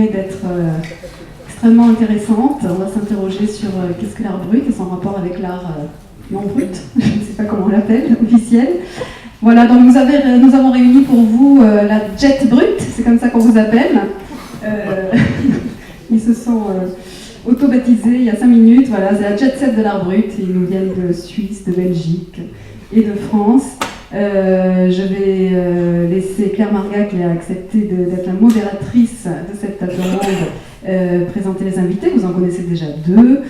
promet d'être extrêmement intéressante. On va s'interroger sur qu'est-ce que l'art brut et son rapport avec l'art non brut, je ne sais pas comment on l'appelle, officiel. Voilà, donc nous avons réuni pour vous la Jet Brut, c'est comme ça qu'on vous appelle. Ils se sont auto-baptisés il y a 5 minutes, voilà, c'est la Jet Set de l'art brut. Ils nous viennent de Suisse, de Belgique et de France. Je vais laisser Claire Marga, qui a accepté d'être la modératrice de cette table ronde, présenter les invités. Vous en connaissez déjà 2,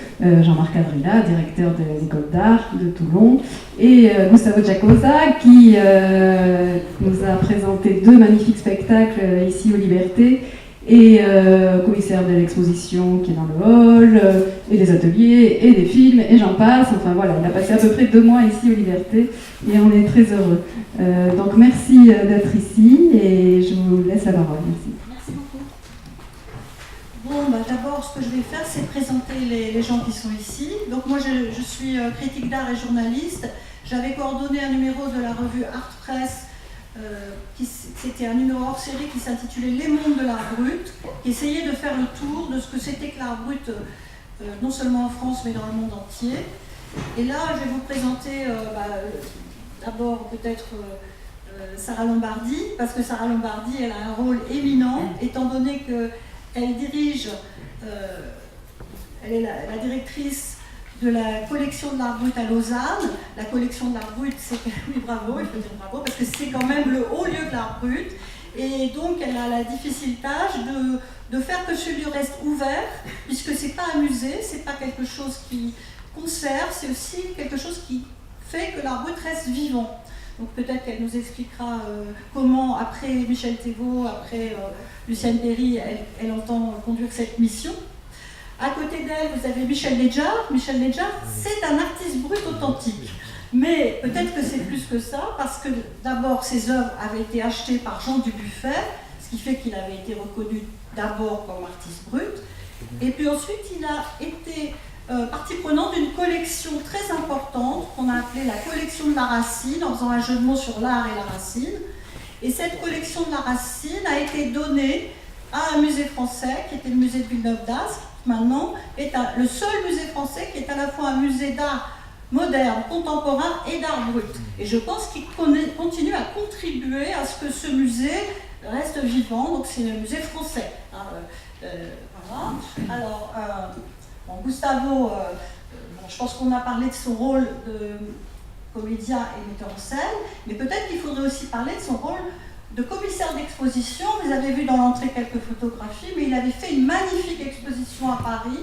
Jean-Marc Avrila, directeur de l'école d'art de Toulon, et Gustavo Giacosa, qui nous a présenté 2 magnifiques spectacles ici aux Libertés, et commissaire de l'exposition qui est dans le hall, et des ateliers, et des films, et j'en passe. Enfin voilà, il a passé à peu près 2 mois ici aux Libertés, et on est très heureux. Donc merci d'être ici, et je vous laisse la parole. Merci. Merci beaucoup. Bon, d'abord, ce que je vais faire, c'est présenter les gens qui sont ici. Donc moi, je suis critique d'art et journaliste. J'avais coordonné un numéro de la revue Art Press, c'était un numéro hors série qui s'intitulait Les mondes de l'art brut, qui essayait de faire le tour de ce que c'était que l'art brut, non seulement en France, mais dans le monde entier. Et là, je vais vous présenter d'abord peut-être Sarah Lombardi, parce que Sarah Lombardi, elle a un rôle éminent, étant donné qu'elle dirige, elle est la directrice de la collection de l'art brut à Lausanne. La collection de l'art brut, c'est oui, bravo, il faut dire bravo, parce que c'est quand même le haut lieu de l'art brut. Et donc, elle a la difficile tâche de faire que ce lieu reste ouvert, puisque c'est pas un musée, c'est pas quelque chose qui conserve, c'est aussi quelque chose qui fait que l'art brut reste vivant. Donc peut-être qu'elle nous expliquera comment, après Michel Thévaux, après Lucienne Perry, elle entend conduire cette mission. À côté d'elle, vous avez Michel Léjard. Michel Léjard, c'est un artiste brut authentique. Mais peut-être que c'est plus que ça, parce que d'abord, ses œuvres avaient été achetées par Jean Dubuffet, ce qui fait qu'il avait été reconnu d'abord comme artiste brut. Et puis ensuite, il a été partie prenante d'une collection très importante qu'on a appelée la collection de la racine, en faisant un jeu de mots sur l'art et la racine. Et cette collection de la racine a été donnée à un musée français, qui était le musée de Villeneuve-d'Ascq, maintenant est le seul musée français qui est à la fois un musée d'art moderne, contemporain et d'art brut. Et je pense qu'il continue à contribuer à ce que ce musée reste vivant, donc c'est le musée français. Voilà. Alors, Gustavo, je pense qu'on a parlé de son rôle de comédien et metteur en scène, mais peut-être qu'il faudrait aussi parler de son rôle de commissaire d'exposition. Vous avez vu dans l'entrée quelques photographies, mais il avait fait une magnifique exposition à Paris,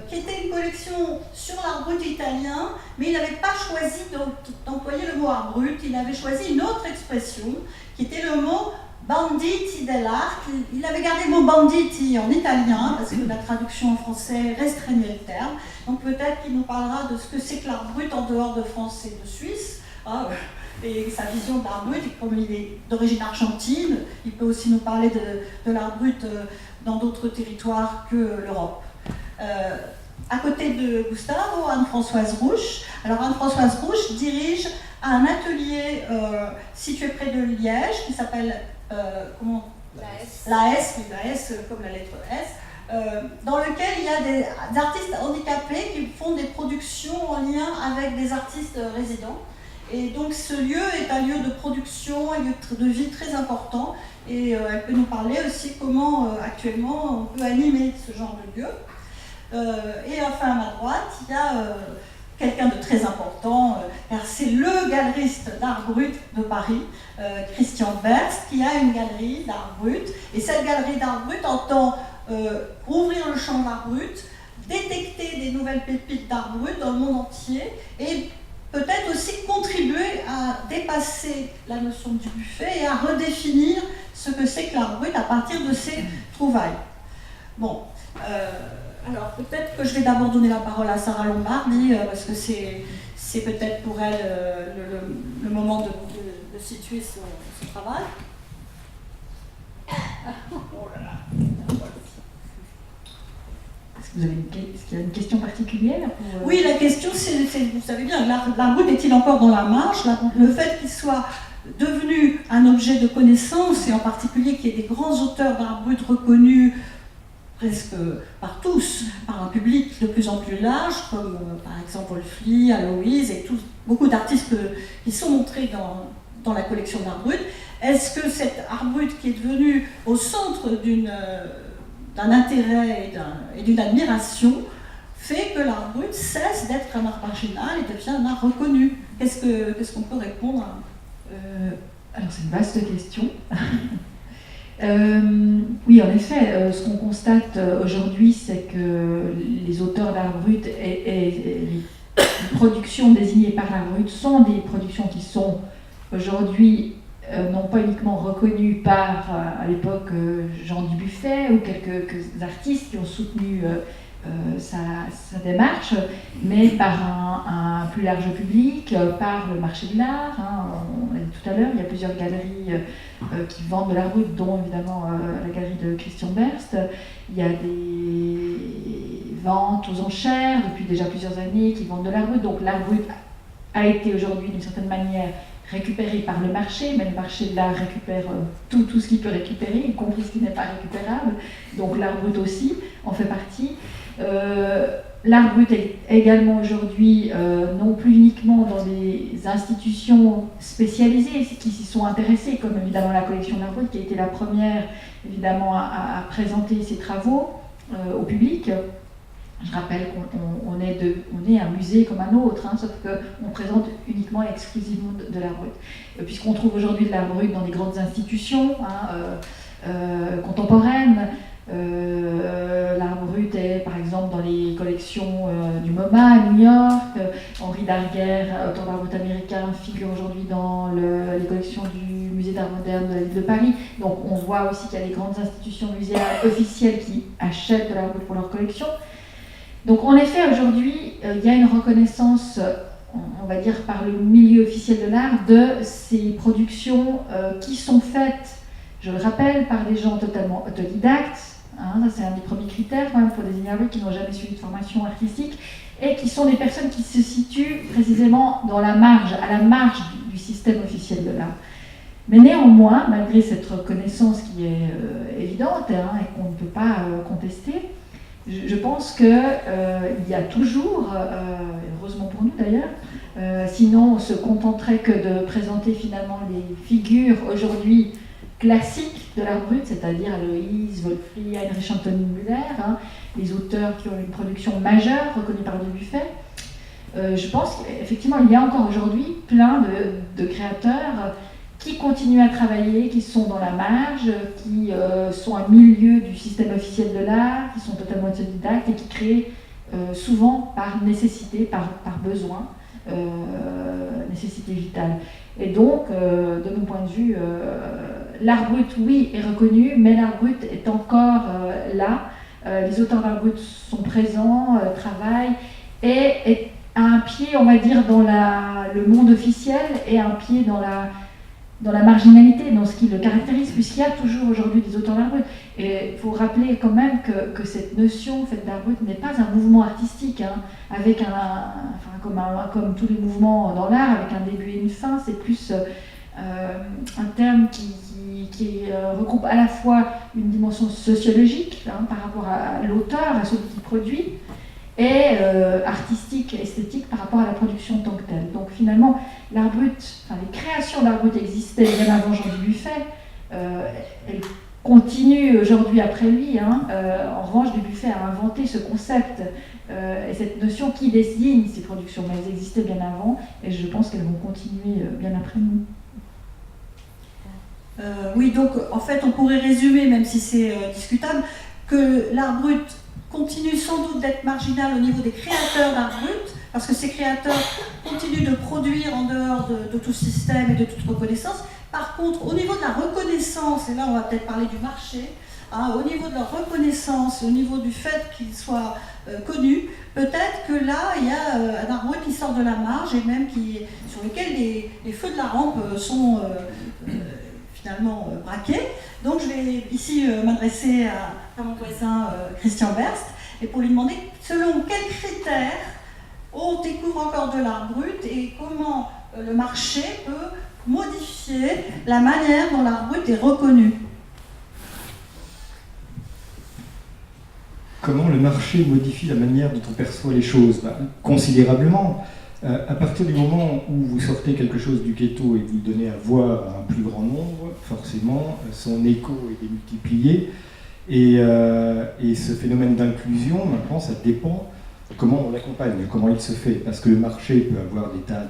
qui était une collection sur l'art brut italien, mais il n'avait pas choisi d'employer le mot art brut, il avait choisi une autre expression, qui était le mot banditi dell'arte. Il avait gardé le mot banditi en italien, parce que la traduction en français restreignait le terme, donc peut-être qu'il nous parlera de ce que c'est que l'art brut en dehors de France et de Suisse. Et sa vision de l'art brut, comme il est d'origine argentine, il peut aussi nous parler de l'art brut dans d'autres territoires que l'Europe. À côté de Gustavo, Anne-Françoise Rouche. Alors Anne-Françoise Rouche dirige un atelier situé près de Liège qui s'appelle la S, comme la lettre S, dans lequel il y a des artistes handicapés qui font des productions en lien avec des artistes résidents. Et donc ce lieu est un lieu de production, un lieu de vie très important, et elle peut nous parler aussi comment actuellement on peut animer ce genre de lieu. Et enfin à ma droite, il y a quelqu'un de très important, car c'est le galeriste d'art brut de Paris, Christian Berst, qui a une galerie d'art brut. Et cette galerie d'art brut entend ouvrir le champ de l'art brut, détecter des nouvelles pépites d'art brut dans le monde entier, et peut-être aussi contribuer à dépasser la notion du buffet et à redéfinir ce que c'est que l'art brut à partir de ses trouvailles. Bon, alors peut-être que je vais d'abord donner la parole à Sarah Lombardi, parce que c'est peut-être pour elle le moment de situer son travail. Oh là là. Est-ce qu'il y a une question particulière Oui, la question, c'est, vous savez bien, l'art brut est-il encore dans la marche? Le fait qu'il soit devenu un objet de connaissance, et en particulier qu'il y ait des grands auteurs d'art brut reconnus presque par tous, par un public de plus en plus large, comme par exemple Wolfli, Aloïse et beaucoup d'artistes qui sont montrés dans la collection d'art brut. Est-ce que cet art brut qui est devenu au centre d'un intérêt et d'une admiration fait que l'art brut cesse d'être un art marginal et devient un art reconnu? Qu'est-ce qu'on peut répondre Alors c'est une vaste question. Oui, en effet, ce qu'on constate aujourd'hui, c'est que les auteurs d'art brut et les productions désignées par l'art brut sont des productions qui sont aujourd'hui non pas uniquement reconnues par, à l'époque, Jean Dubuffet ou quelques artistes qui ont soutenu sa démarche, mais par un plus large public, par le marché de l'art. On l'a dit tout à l'heure, il y a plusieurs galeries qui vendent de l'art brut, dont évidemment la galerie de Christian Berst. Il y a des ventes aux enchères depuis déjà plusieurs années qui vendent de l'art brut. Donc l'art brut a été aujourd'hui d'une certaine manière récupéré par le marché, mais le marché de l'art récupère tout ce qu'il peut récupérer, y compris ce qui n'est pas récupérable. Donc l'art brut aussi en fait partie. L'art brut est également aujourd'hui non plus uniquement dans des institutions spécialisées qui s'y sont intéressées, comme évidemment la collection d'art brut qui a été la première évidemment à présenter ses travaux au public. Je rappelle qu'on est un musée comme un autre, sauf qu'on présente uniquement et exclusivement de l'art brut. Puisqu'on trouve aujourd'hui de l'art brut dans des grandes institutions contemporaines, l'art brut est par exemple dans les collections du MoMA à New York. Henri Darguer, auteur d'art brut américain, figure aujourd'hui dans les collections du musée d'art moderne de la ville de Paris. Donc on voit aussi qu'il y a des grandes institutions muséales officielles qui achètent de l'art brut pour leur collection. Donc en effet aujourd'hui il y a une reconnaissance, on va dire par le milieu officiel de l'art, de ces productions qui sont faites, je le rappelle, par des gens totalement autodidactes. Ça c'est un des premiers critères quand même pour désigner un brut, qui n'ont jamais suivi de formation artistique et qui sont des personnes qui se situent précisément dans la marge, à la marge du système officiel de l'art. Mais néanmoins, malgré cette reconnaissance qui est évidente et qu'on ne peut pas contester, je pense qu'il y a toujours, heureusement pour nous d'ailleurs, sinon on se contenterait que de présenter finalement les figures aujourd'hui classiques de l'art brut, c'est-à-dire Aloïse, Wolfli, Heinrich Antonin Müller, les auteurs qui ont une production majeure reconnue par Dubuffet. Je pense qu'effectivement il y a encore aujourd'hui plein de créateurs qui continuent à travailler, qui sont dans la marge, qui sont à milieu du système officiel de l'art, qui sont totalement autodidactes et qui créent souvent par nécessité, par besoin, nécessité vitale. Et donc, de mon point de vue, l'art brut, oui, est reconnu, mais l'art brut est encore là. Les auteurs d'art brut sont présents, travaillent, et a un pied, on va dire, dans le monde officiel et un pied dans la marginalité, dans ce qui le caractérise, puisqu'il y a toujours aujourd'hui des auteurs d'art brut. Et il faut rappeler quand même que cette notion faite d'art brut n'est pas un mouvement artistique, avec comme tous les mouvements dans l'art, avec un début et une fin. C'est plus un terme qui regroupe à la fois une dimension sociologique par rapport à l'auteur, à celui qui produit, et artistique, esthétique par rapport à la production en tant que telle. Donc finalement, l'art brut, les créations d'art brut existaient bien avant Jean Dubuffet. Elles continuent aujourd'hui après lui. En revanche, Dubuffet a inventé ce concept et cette notion qui désigne ces productions, mais elles existaient bien avant, et je pense qu'elles vont continuer bien après nous. Oui, donc en fait, on pourrait résumer, même si c'est discutable, que l'art brut continue sans doute d'être marginal au niveau des créateurs d'art brut, parce que ces créateurs continuent de produire en dehors de tout système et de toute reconnaissance. Par contre, au niveau de la reconnaissance, et là on va peut-être parler du marché, au niveau de leur reconnaissance, au niveau du fait qu'ils soient connus, peut-être que là il y a un art brut qui sort de la marge et même sur lequel les feux de la rampe sont finalement braqués. Donc je vais ici m'adresser à mon voisin Christian Berst, et pour lui demander selon quels critères on découvre encore de l'art brut et comment le marché peut modifier la manière dont l'art brut est reconnu. Comment le marché modifie la manière dont on perçoit les choses? Considérablement. À partir du moment où vous sortez quelque chose du ghetto et vous le donnez à voir à un plus grand nombre, forcément, son écho est démultiplié. Et ce phénomène d'inclusion, maintenant, ça dépend de comment on l'accompagne, comment il se fait. Parce que le marché peut avoir des tas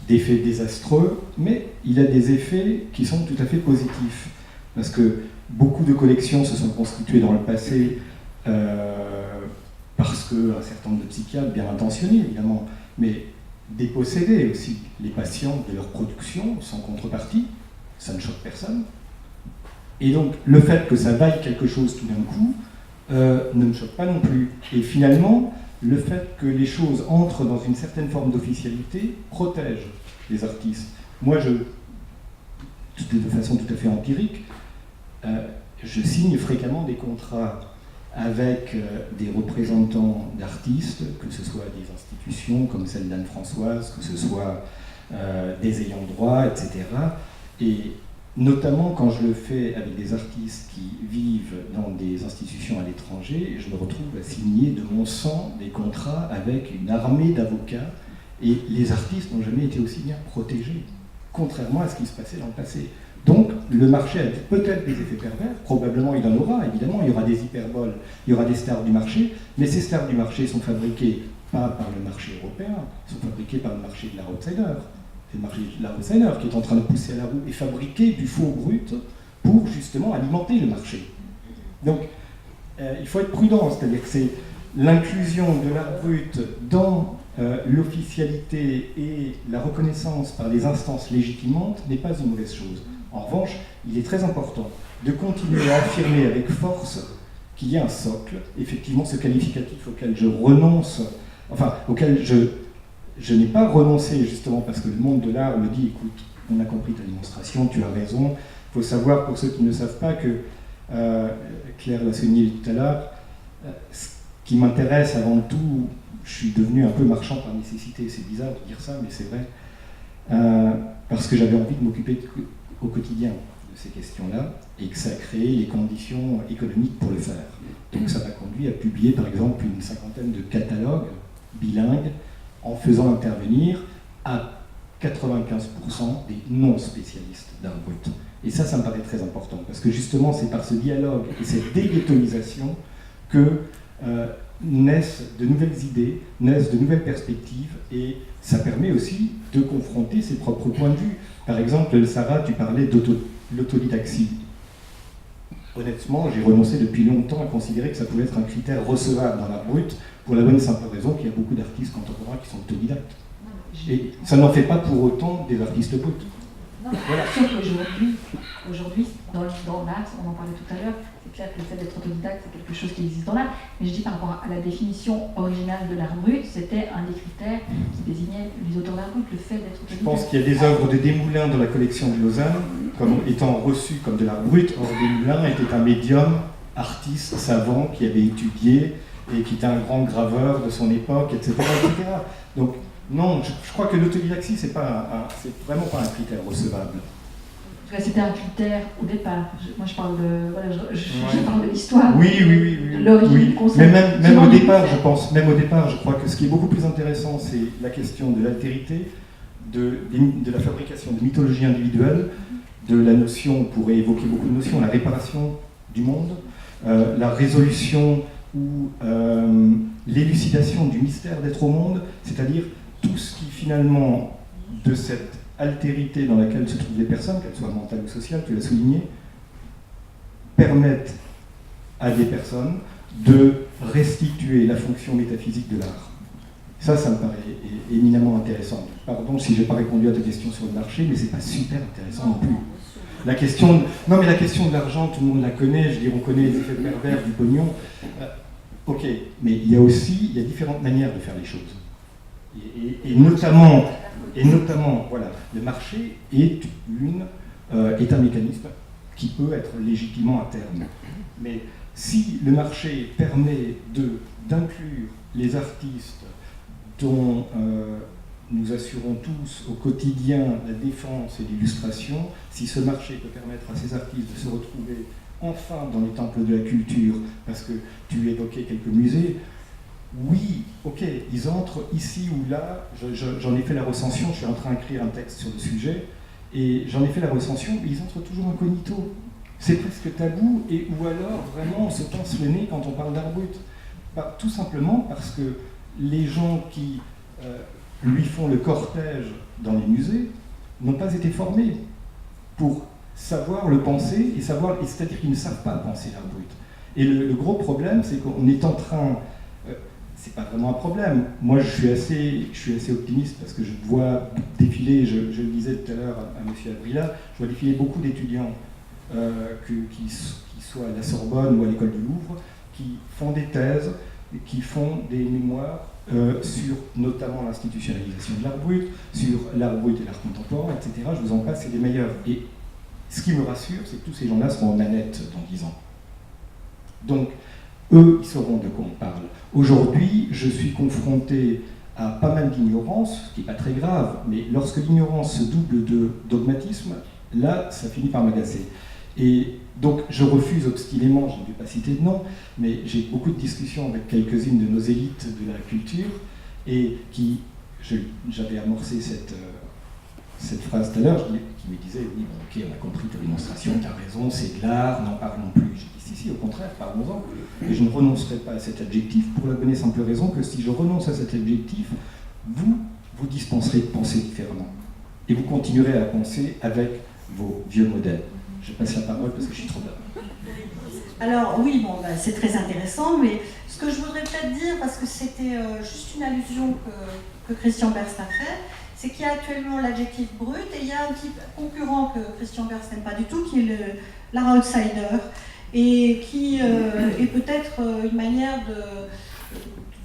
d'effets désastreux, mais il a des effets qui sont tout à fait positifs. Parce que beaucoup de collections se sont constituées dans le passé parce qu'un certain nombre de psychiatres, bien intentionnés évidemment, mais dépossédaient aussi les patients de leur production sans contrepartie, ça ne choque personne. Et donc le fait que ça vaille quelque chose tout d'un coup ne me choque pas non plus. Et finalement, le fait que les choses entrent dans une certaine forme d'officialité protège les artistes. Moi, de façon tout à fait empirique, je signe fréquemment des contrats avec des représentants d'artistes, que ce soit des institutions comme celle d'Anne-Françoise, que ce soit des ayants droit, etc. Et notamment quand je le fais avec des artistes qui vivent dans des institutions à l'étranger, je me retrouve à signer de mon sang des contrats avec une armée d'avocats, et les artistes n'ont jamais été aussi bien protégés, contrairement à ce qui se passait dans le passé. Donc, le marché a peut-être des effets pervers, probablement il en aura, évidemment, il y aura des hyperboles, il y aura des stars du marché, mais ces stars du marché sont fabriquées pas par le marché européen, sont fabriquées par le marché de l'art outsider. C'est le marché de l'art outsider qui est en train de pousser à la roue et fabriquer du faux brut pour justement alimenter le marché. Donc, il faut être prudent, c'est-à-dire que c'est l'inclusion de l'art brut dans l'officialité et la reconnaissance par les instances légitimantes n'est pas une mauvaise chose. En revanche, il est très important de continuer à affirmer avec force qu'il y a un socle, effectivement ce qualificatif auquel je renonce, enfin auquel je n'ai pas renoncé justement parce que le monde de l'art me dit écoute, on a compris ta démonstration, tu as raison. Il faut savoir pour ceux qui ne savent pas que Claire l'a souligné tout à l'heure, ce qui m'intéresse avant tout, je suis devenu un peu marchand par nécessité, c'est bizarre de dire ça, mais c'est vrai, parce que j'avais envie de m'occuper au quotidien de ces questions-là, et que ça a créé les conditions économiques pour le faire. Donc ça m'a conduit à publier par exemple une cinquantaine de catalogues bilingues, en faisant intervenir à 95% des non-spécialistes d'art brut. Et ça me paraît très important, parce que justement c'est par ce dialogue et cette déghettoisation que naissent de nouvelles idées, naissent de nouvelles perspectives, et ça permet aussi de confronter ses propres points de vue. Par exemple, Sarah, tu parlais d'autodidaxie. Honnêtement, j'ai renoncé depuis longtemps à considérer que ça pouvait être un critère recevable dans l'art brut, pour la bonne et simple raison qu'il y a beaucoup d'artistes contemporains qui sont autodidactes. Et ça n'en fait pas pour autant des artistes bruts. Non, voilà. Sauf qu'aujourd'hui, dans l'art, on en parlait tout à l'heure, c'est clair que le fait d'être autodidacte, c'est quelque chose qui existe dans l'art, mais je dis par rapport à la définition originale de l'art brut, c'était un des critères qui désignait les auteurs d'art brut, le fait d'être autodidacte. Je pense qu'il y a des œuvres de Desmoulins dans la collection de Lausanne, comme étant reçues comme de l'art brut. Or, Desmoulins était un médium, artiste, savant, qui avait étudié, et qui était un grand graveur de son époque, etc. etc. Donc, non, je crois que l'autodidactie, c'est vraiment pas un critère recevable. C'était un critère au départ. Moi, je parle de, voilà, je parle de l'histoire. Oui. De l'origine du concept. Mais même au départ, je crois que ce qui est beaucoup plus intéressant, c'est la question de l'altérité, de la fabrication de mythologie individuelle, de la notion, on pourrait évoquer beaucoup de notions, la réparation du monde, la résolution ou l'élucidation du mystère d'être au monde, c'est-à-dire tout ce qui finalement, de cette altérité dans laquelle se trouvent les personnes, qu'elles soient mentales ou sociales, tu l'as souligné, permettent à des personnes de restituer la fonction métaphysique de l'art. Ça me paraît éminemment intéressant. Pardon si je n'ai pas répondu à ta question sur le marché, mais c'est pas super intéressant non plus. La question de l'argent, tout le monde la connaît, je veux dire, on connaît les effets pervers du pognon. Ok, mais il y a différentes manières de faire les choses. Et notamment, voilà, le marché est un mécanisme qui peut être légitimement à terme. Mais si le marché permet d'inclure les artistes dont nous assurons tous au quotidien la défense et l'illustration, si ce marché peut permettre à ces artistes de se retrouver enfin dans les temples de la culture, parce que tu évoquais quelques musées, oui, ok, ils entrent ici ou là, j'en ai fait la recension, je suis en train d'écrire un texte sur le sujet, et j'en ai fait la recension, mais ils entrent toujours incognito. C'est presque tabou, et ou alors vraiment on se pince le nez quand on parle d'art brut. Bah, tout simplement parce que les gens qui lui font le cortège dans les musées n'ont pas été formés pour savoir le penser, et c'est-à-dire qu'ils ne savent pas penser l'art brut. Et le gros problème, c'est qu'on est en train... c'est pas vraiment un problème. Moi, je suis assez optimiste parce que je vois défiler, je le disais tout à l'heure à M. Abrila, je vois défiler beaucoup d'étudiants qui soient à la Sorbonne ou à l'école du Louvre, qui font des thèses, qui font des mémoires sur notamment l'institutionnalisation de l'art brut, sur l'art brut et l'art contemporain, etc. Je vous en passe, c'est des meilleurs. Et ce qui me rassure, c'est que tous ces gens-là seront en manette dans 10 ans. Donc, eux, ils sauront de quoi on parle. Aujourd'hui, je suis confronté à pas mal d'ignorance, ce qui n'est pas très grave, mais lorsque l'ignorance se double de dogmatisme, là, ça finit par m'agacer. Et donc, je refuse obstinément, je ne vais pas citer de nom, mais j'ai beaucoup de discussions avec quelques-unes de nos élites de la culture, et j'avais amorcé cette phrase tout à l'heure, qui me disait, oui, bon, ok, on a compris ta démonstration, tu as raison, c'est de l'art, n'en parlons plus. J'ai dit, si, au contraire, parlons-en. Et je ne renoncerai pas à cet adjectif pour la bonne et simple raison que si je renonce à cet adjectif, vous dispenserez de penser différemment. Et vous continuerez à penser avec vos vieux modèles. Je passe la parole parce que je suis trop là. Alors oui, bon, bah, c'est très intéressant, mais ce que je voudrais peut-être dire, parce que c'était juste une allusion que Christian Berst a fait, c'est qu'il y a actuellement l'adjectif brut et il y a un petit concurrent que Christian Berst n'aime pas du tout, qui est l'art outsider, et qui est peut-être une manière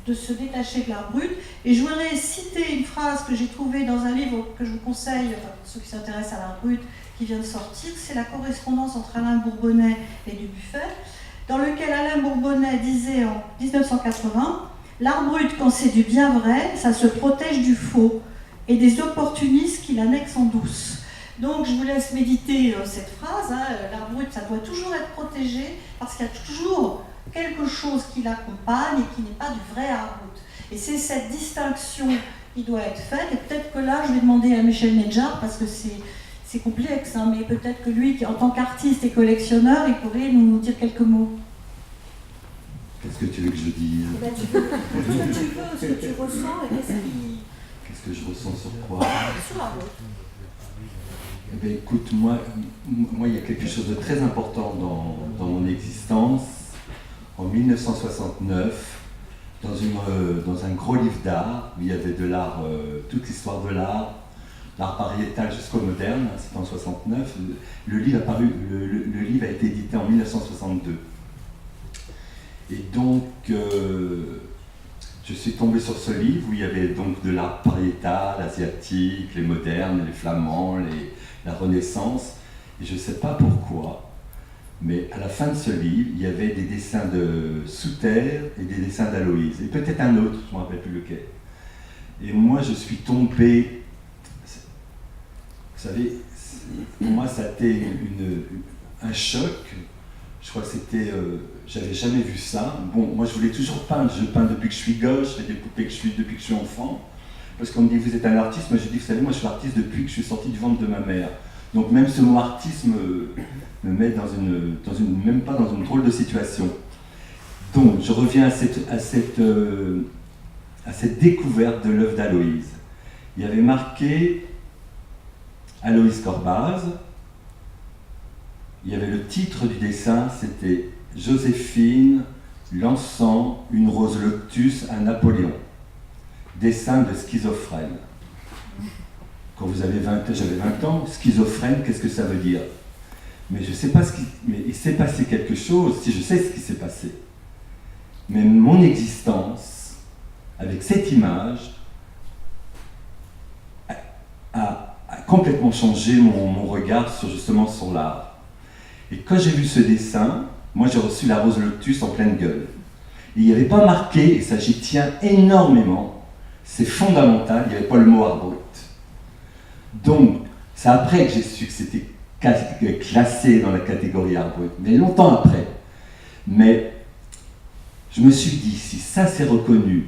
de se détacher de l'art brut. Et je voudrais citer une phrase que j'ai trouvée dans un livre que je vous conseille, enfin, pour ceux qui s'intéressent à l'art brut, qui vient de sortir, c'est la correspondance entre Alain Bourbonnais et Dubuffet, dans lequel Alain Bourbonnais disait en 1980 « L'art brut, quand c'est du bien vrai, ça se protège du faux et des opportunistes qui l'annexent en douce. » Donc je vous laisse méditer cette phrase, hein, l'art brut, ça doit toujours être protégé parce qu'il y a toujours quelque chose qui l'accompagne et qui n'est pas du vrai art brut. Et c'est cette distinction qui doit être faite, et peut-être que là, je vais demander à Michel Nedjar, parce que c'est complexe, hein, mais peut-être que lui, en tant qu'artiste et collectionneur, il pourrait nous dire quelques mots. Qu'est-ce que tu veux que je dise? Ce que tu veux, ce que tu ressens, et qu'est-ce que je ressens sur quoi? Sur la route. Eh bien, écoute, moi, il y a quelque chose de très important dans mon existence. En 1969, dans un gros livre d'art, où il y avait de l'art, toute l'histoire de l'art pariétal jusqu'au moderne, c'était en 69, le livre a été édité en 1962. Et donc, je suis tombé sur ce livre où il y avait donc de l'art pariétal, asiatique, les modernes, les flamands, la Renaissance, et je ne sais pas pourquoi, mais à la fin de ce livre, il y avait des dessins de Souter et des dessins d'Aloïse, et peut-être un autre, je ne me rappelle plus lequel. Et moi, je suis tombé, vous savez, pour moi, ça a été un choc. Je crois que c'était, j'avais jamais vu ça. Bon, moi, je voulais toujours peindre. Je peins depuis que je suis gosse, je fais des poupées depuis que je suis enfant. Parce qu'on me dit, vous êtes un artiste. Moi, je dis, vous savez, moi, je suis artiste depuis que je suis sorti du ventre de ma mère. Donc, même ce mot artiste me met même pas dans une drôle de situation. Donc, je reviens à cette découverte de l'œuvre d'Aloïse. Il y avait marqué Aloïse Corbaz. Il y avait le titre du dessin, c'était Joséphine lançant une rose lotus à Napoléon. Dessin de schizophrène. Quand vous avez 20 ans, j'avais 20 ans, schizophrène, qu'est-ce que ça veut dire? Mais je ne sais pas mais il s'est passé quelque chose, si je sais ce qui s'est passé. Mais mon existence, avec cette image, a complètement changé mon regard sur l'art. Et quand j'ai vu ce dessin, moi j'ai reçu la rose lotus en pleine gueule. Et il n'y avait pas marqué, et ça j'y tiens énormément, c'est fondamental, il n'y avait pas le mot art brut. Donc, c'est après que j'ai su que c'était classé dans la catégorie art brut, mais longtemps après. Mais je me suis dit, si ça c'est reconnu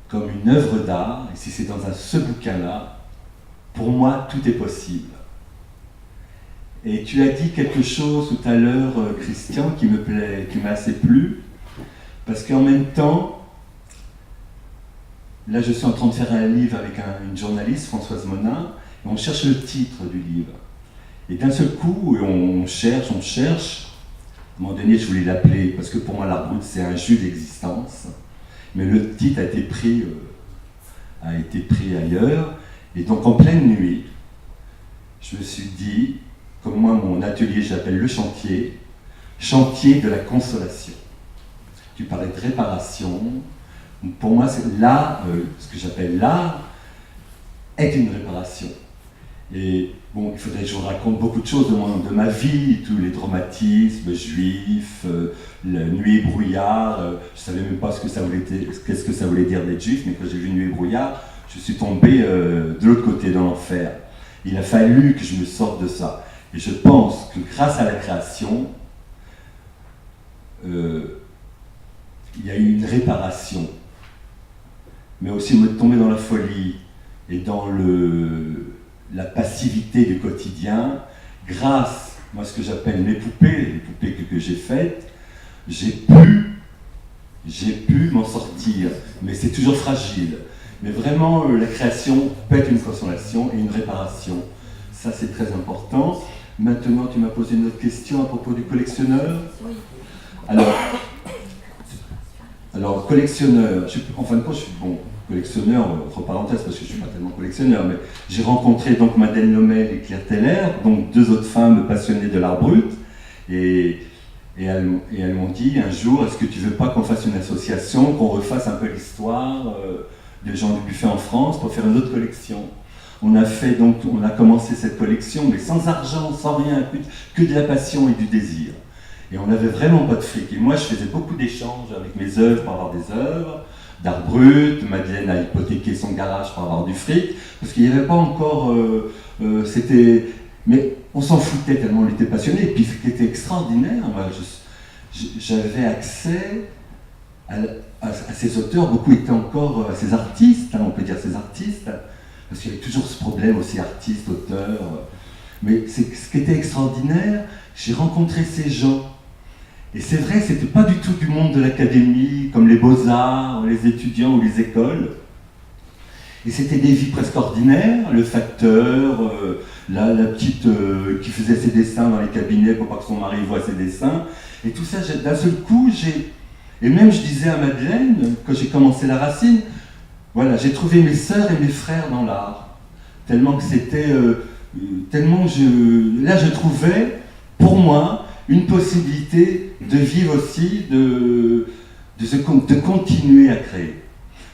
comme une œuvre d'art, et si c'est dans ce bouquin-là, pour moi, tout est possible. Et tu as dit quelque chose tout à l'heure, Christian, qui m'a assez plu, parce qu'en même temps, là je suis en train de faire un livre avec une journaliste, Françoise Monin, et on cherche le titre du livre. Et d'un seul coup, on cherche, à un moment donné je voulais l'appeler, parce que pour moi l'art brut c'est un jus d'existence, mais le titre a été pris ailleurs, et donc en pleine nuit, je me suis dit, comme moi mon atelier j'appelle le chantier de la consolation. Tu parlais de réparation, pour moi c'est l'art, ce que j'appelle l'art, est une réparation. Et bon, il faudrait que je vous raconte beaucoup de choses de ma vie, tous les traumatismes juifs, la nuit et brouillard, je ne savais même pas qu'est-ce que ça voulait dire d'être juif, mais quand j'ai vu nuit et brouillard, je suis tombé de l'autre côté, dans l'enfer. Il a fallu que je me sorte de ça. Et je pense que grâce à la création, il y a eu une réparation. Mais aussi me tomber dans la folie et dans la passivité du quotidien, grâce, moi ce que j'appelle les poupées que j'ai faites, j'ai pu m'en sortir, mais c'est toujours fragile. Mais vraiment, la création peut être une consolation et une réparation. Ça, c'est très important. Maintenant, tu m'as posé une autre question à propos du collectionneur. Oui. Alors collectionneur, en fin de compte, je suis bon collectionneur, entre parenthèses, parce que je ne suis pas tellement collectionneur, mais j'ai rencontré donc Madeleine Lomel et Claire Teller, donc deux autres femmes passionnées de l'art brut, et elles m'ont dit un jour, est-ce que tu ne veux pas qu'on fasse une association, qu'on refasse un peu l'histoire des gens du buffet en France pour faire une autre collection. On a commencé cette collection, mais sans argent, sans rien, que de la passion et du désir. Et on n'avait vraiment pas de fric. Et moi, je faisais beaucoup d'échanges avec mes œuvres pour avoir des œuvres d'art brut. Madeleine a hypothéqué son garage pour avoir du fric, parce qu'il n'y avait pas encore... Mais on s'en foutait tellement on était passionnés. Et puis ce qui était extraordinaire, moi, j'avais accès à ces auteurs, beaucoup étaient encore ces artistes, on peut dire ces artistes, parce qu'il y avait toujours ce problème aussi, artiste, auteur. Mais ce qui était extraordinaire, j'ai rencontré ces gens. Et c'est vrai, c'était pas du tout du monde de l'académie, comme les beaux-arts, les étudiants ou les écoles. Et c'était des vies presque ordinaires, le facteur, la petite qui faisait ses dessins dans les cabinets pour pas que son mari voie ses dessins. Et tout ça, d'un seul coup, et même je disais à Madeleine, quand j'ai commencé la Racine, voilà, j'ai trouvé mes sœurs et mes frères dans l'art. Tellement que c'était... là je trouvais, pour moi, une possibilité de vivre aussi, de continuer à créer,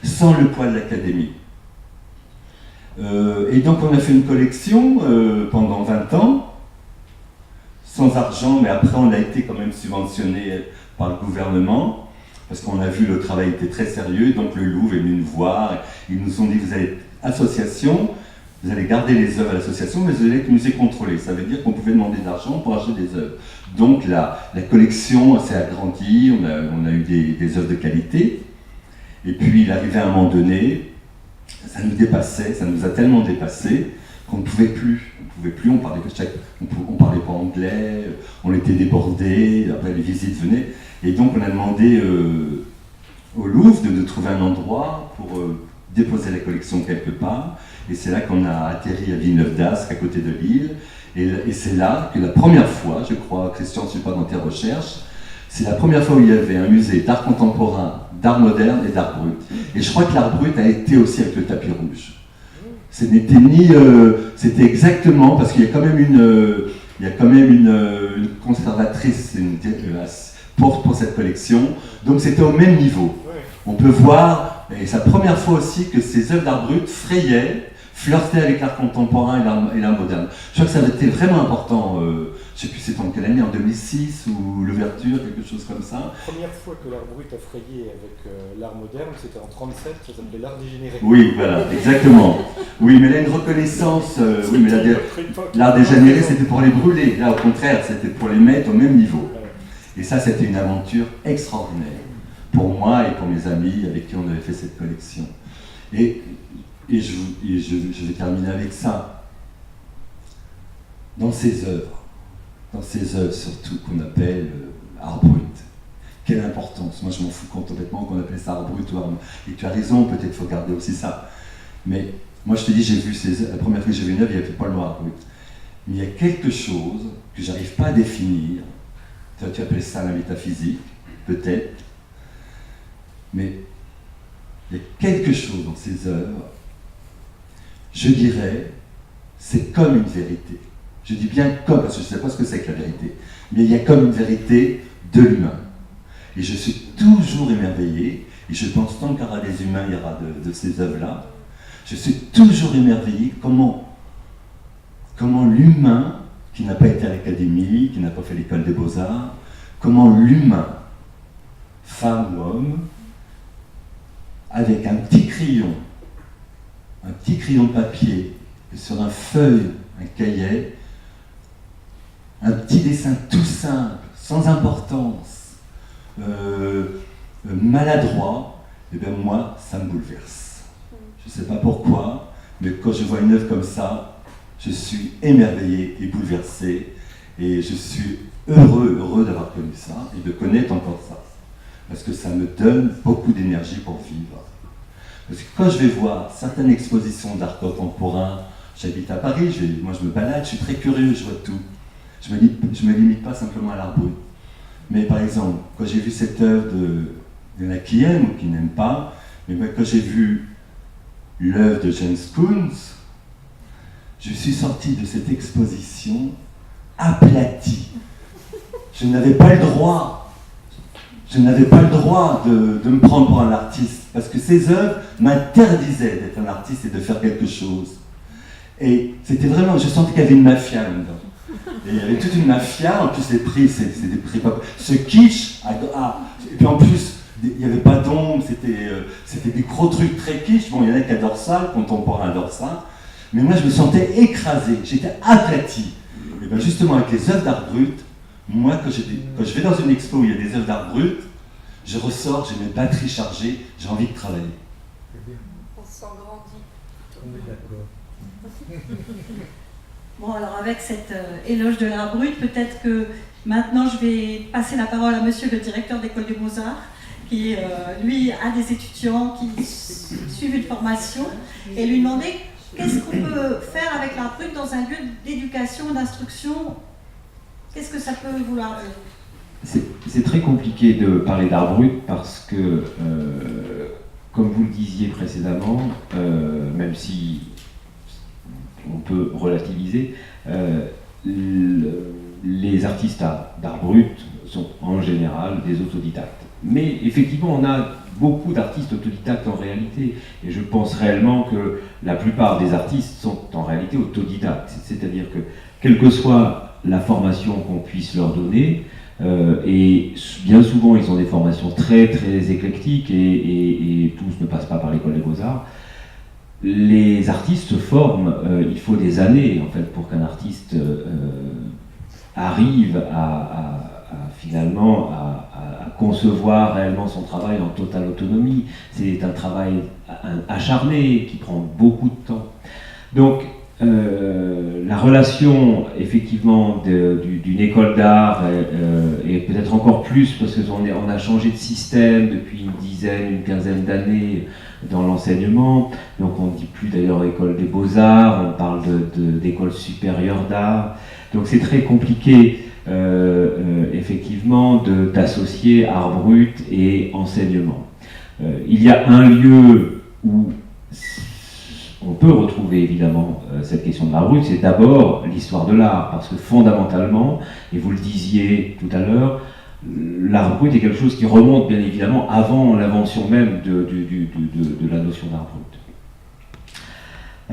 sans le poids de l'académie. Et donc on a fait une collection pendant 20 ans, sans argent, mais après on a été quand même subventionné par le gouvernement, parce qu'on a vu le travail était très sérieux, donc le Louvre est venu nous voir, ils nous ont dit vous allez être association, vous allez garder les œuvres à l'association, mais vous allez être musée contrôlé. Ça veut dire qu'on pouvait demander de l'argent pour acheter des œuvres. Donc la collection s'est agrandie, on a eu des œuvres de qualité. Et puis il arrivait à un moment donné, ça nous dépassait, ça nous a tellement dépassé qu'on ne pouvait plus. On parlait pas anglais, on était débordés, après les visites venaient. Et donc on a demandé au Louvre de trouver un endroit pour déposer la collection quelque part. Et c'est là qu'on a atterri à Villeneuve d'Ascq, à côté de Lille. Et c'est là que la première fois, je crois, Christian, je ne suis pas dans tes recherches, c'est la première fois où il y avait un musée d'art contemporain, d'art moderne et d'art brut. Et je crois que l'art brut a été aussi avec le tapis rouge. Ce n'était ni... c'était exactement, parce qu'il y a quand même une conservatrice pour cette collection, donc c'était au même niveau. On peut voir, et c'est la première fois aussi que ces œuvres d'art brut flirtaient avec l'art contemporain et l'art moderne. Je crois que ça a été vraiment important je sais plus c'était en quelle année, en 2006 ou l'ouverture, quelque chose comme ça. La première fois que l'art brut a frayé avec l'art moderne, c'était en 1937, ça s'appelait l'art dégénéré. Oui, voilà, exactement. Oui, mais là, une reconnaissance, oui, mais l'art dégénéré, c'était pour les brûler. Là, au contraire, c'était pour les mettre au même niveau. Et ça, c'était une aventure extraordinaire pour moi et pour mes amis avec qui on avait fait cette collection. Et je vais terminer avec ça. Dans ces œuvres surtout qu'on appelle art brut, quelle importance. Moi, je m'en fous complètement qu'on appelle ça art brut ou art. Et tu as raison, peut-être qu'il faut garder aussi ça. Mais moi, je te dis, j'ai vu la première fois que j'ai vu une œuvre, il n'y avait pas le mot art brut. Mais il y a quelque chose que je n'arrive pas à définir. Tu appelles ça la métaphysique, peut-être. Mais il y a quelque chose dans ces œuvres, je dirais, c'est comme une vérité. Je dis bien comme, parce que je ne sais pas ce que c'est que la vérité, mais il y a comme une vérité de l'humain. Et je suis toujours émerveillé, et je pense tant qu'il y aura des humains, il y aura de ces œuvres-là. Je suis toujours émerveillé comment l'humain, qui n'a pas été à l'académie, qui n'a pas fait l'école des beaux-arts, comment l'humain, femme ou homme, avec un petit crayon de papier, sur un feuille, un cahier, un petit dessin tout simple, sans importance, maladroit, et bien moi, ça me bouleverse. Je ne sais pas pourquoi, mais quand je vois une œuvre comme ça, je suis émerveillé et bouleversé, et je suis heureux d'avoir connu ça, et de connaître encore ça. Parce que ça me donne beaucoup d'énergie pour vivre. Parce que quand je vais voir certaines expositions d'art contemporain, j'habite à Paris, moi je me balade, je suis très curieux, je vois tout. Je me limite pas simplement à l'art brut. Mais par exemple, quand j'ai vu cette œuvre il y en a qui aiment ou qui n'aiment pas, mais moi, quand j'ai vu l'œuvre de James Koons, je suis sorti de cette exposition aplati. Je n'avais pas le droit de me prendre pour un artiste, parce que ces œuvres m'interdisaient d'être un artiste et de faire quelque chose. Et c'était vraiment, je sentais qu'il y avait une mafia là-dedans. Et il y avait toute une mafia, en plus les prix, c'est des prix pop. Ce kitsch, et puis en plus, il n'y avait pas d'ombre, c'était des gros trucs très kitsch. Bon, il y en a qui adorent ça, le contemporain adore ça. Mais moi, je me sentais écrasé, j'étais aplati. Et bien justement, avec les œuvres d'art brut, moi, quand je vais dans une expo où il y a des œuvres d'art brut, je ressors, j'ai mes batteries chargées, j'ai envie de travailler. On se sent grandi. On est d'accord. Bon, alors avec cette éloge de l'art brut, peut-être que maintenant je vais passer la parole à monsieur le directeur d'école des Beaux-Arts, qui lui a des étudiants qui suivent une formation, et lui demander qu'est-ce qu'on peut faire avec l'art brut dans un lieu d'éducation, d'instruction. Qu'est-ce que ça peut vouloir dire? C'est très compliqué de parler d'art brut parce que, comme vous le disiez précédemment, même si on peut relativiser, les artistes d'art brut sont en général des autodidactes. Mais effectivement, on a beaucoup d'artistes autodidactes en réalité, et je pense réellement que la plupart des artistes sont en réalité autodidactes, c'est-à-dire que quelle que soit la formation qu'on puisse leur donner, et bien souvent ils ont des formations très très éclectiques et tous ne passent pas par l'école des Beaux-Arts. Les artistes se forment, il faut des années en fait pour qu'un artiste arrive finalement à concevoir réellement son travail en totale autonomie. C'est un travail acharné qui prend beaucoup de temps. Donc la relation effectivement d'une école d'art et peut-être encore plus parce qu'on a changé de système depuis une quinzaine d'années dans l'enseignement, donc on ne dit plus d'ailleurs école des beaux-arts, on parle d'école supérieure d'art, donc c'est très compliqué effectivement d'associer art brut et enseignement. Il y a un lieu où on peut retrouver évidemment cette question de l'art brut, c'est d'abord l'histoire de l'art, parce que fondamentalement, et vous le disiez tout à l'heure, l'art brut est quelque chose qui remonte bien évidemment avant l'invention même de la notion d'art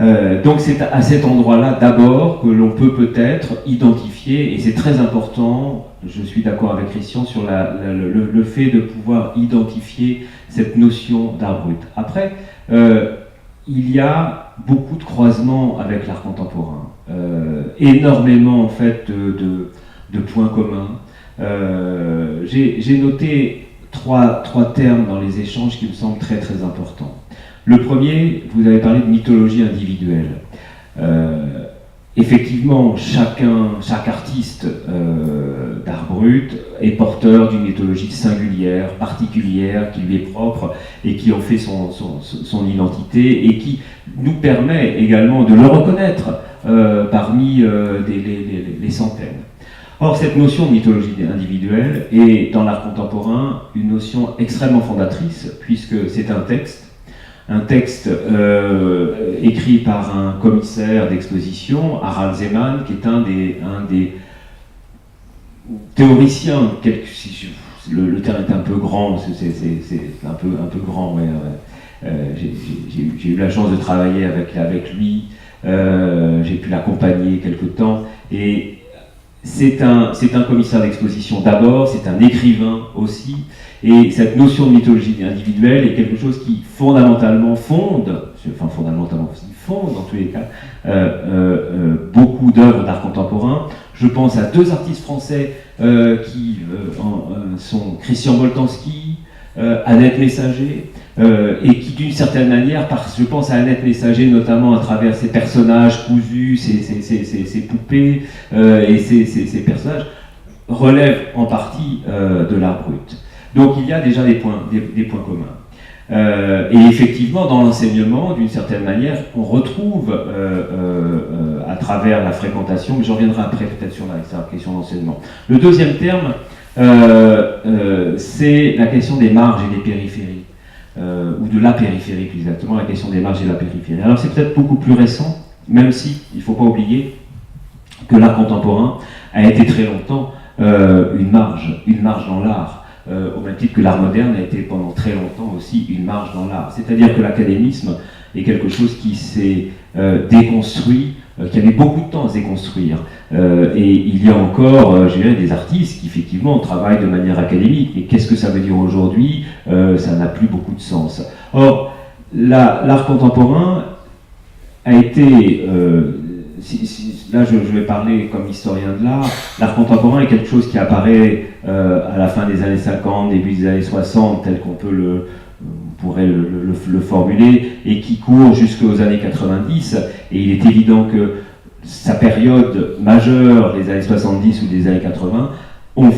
Donc c'est à cet endroit-là d'abord que l'on peut peut-être identifier, et c'est très important, je suis d'accord avec Christian sur le fait de pouvoir identifier cette notion d'art brut. Après, il y a beaucoup de croisements avec l'art contemporain, énormément en fait de points communs. J'ai noté trois termes dans les échanges qui me semblent très très importants. Le premier, vous avez parlé de mythologie individuelle. Effectivement, chaque artiste d'art brut est porteur d'une mythologie singulière, particulière, qui lui est propre et qui en fait son identité et qui nous permet également de le reconnaître parmi les centaines. Or, cette notion de mythologie individuelle est, dans l'art contemporain, une notion extrêmement fondatrice, puisque c'est un texte écrit par un commissaire d'exposition, Harald Zeman, qui est un des théoriciens, le terme est un peu grand, c'est un peu grand, mais j'ai eu la chance de travailler avec lui, j'ai pu l'accompagner quelque temps, et c'est un commissaire d'exposition d'abord, c'est un écrivain aussi, et cette notion de mythologie individuelle est quelque chose qui fondamentalement fonde dans tous les cas, beaucoup d'œuvres d'art contemporain. Je pense à deux artistes français qui sont Christian Boltanski, Annette Messager, et qui d'une certaine manière, je pense à Annette Messager notamment à travers ses personnages cousus, ses poupées et ses personnages, relèvent en partie de l'art brut. Donc il y a déjà des points communs. Et effectivement, dans l'enseignement, d'une certaine manière, on retrouve à travers la fréquentation, mais je reviendrai après peut-être sur la question d'enseignement. Le deuxième terme, c'est la question des marges et des périphéries, ou de la périphérie plus exactement, la question des marges et de la périphérie. Alors c'est peut-être beaucoup plus récent, même si, il ne faut pas oublier que l'art contemporain a été très longtemps une marge dans l'art. Au même titre que l'art moderne a été pendant très longtemps aussi une marge dans l'art. C'est-à-dire que l'académisme est quelque chose qui s'est déconstruit, qui avait beaucoup de temps à se déconstruire. Et il y a encore, je dirais, des artistes qui effectivement travaillent de manière académique. Mais qu'est-ce que ça veut dire aujourd'hui? Ça n'a plus beaucoup de sens. Or, l'art contemporain a été... là, je vais parler comme historien de l'art. L'art contemporain est quelque chose qui apparaît à la fin des années 50, début des années 60, tel qu'on pourrait le formuler, et qui court jusqu'aux années 90. Et il est évident que sa période majeure, des années 70 ou des années 80, ont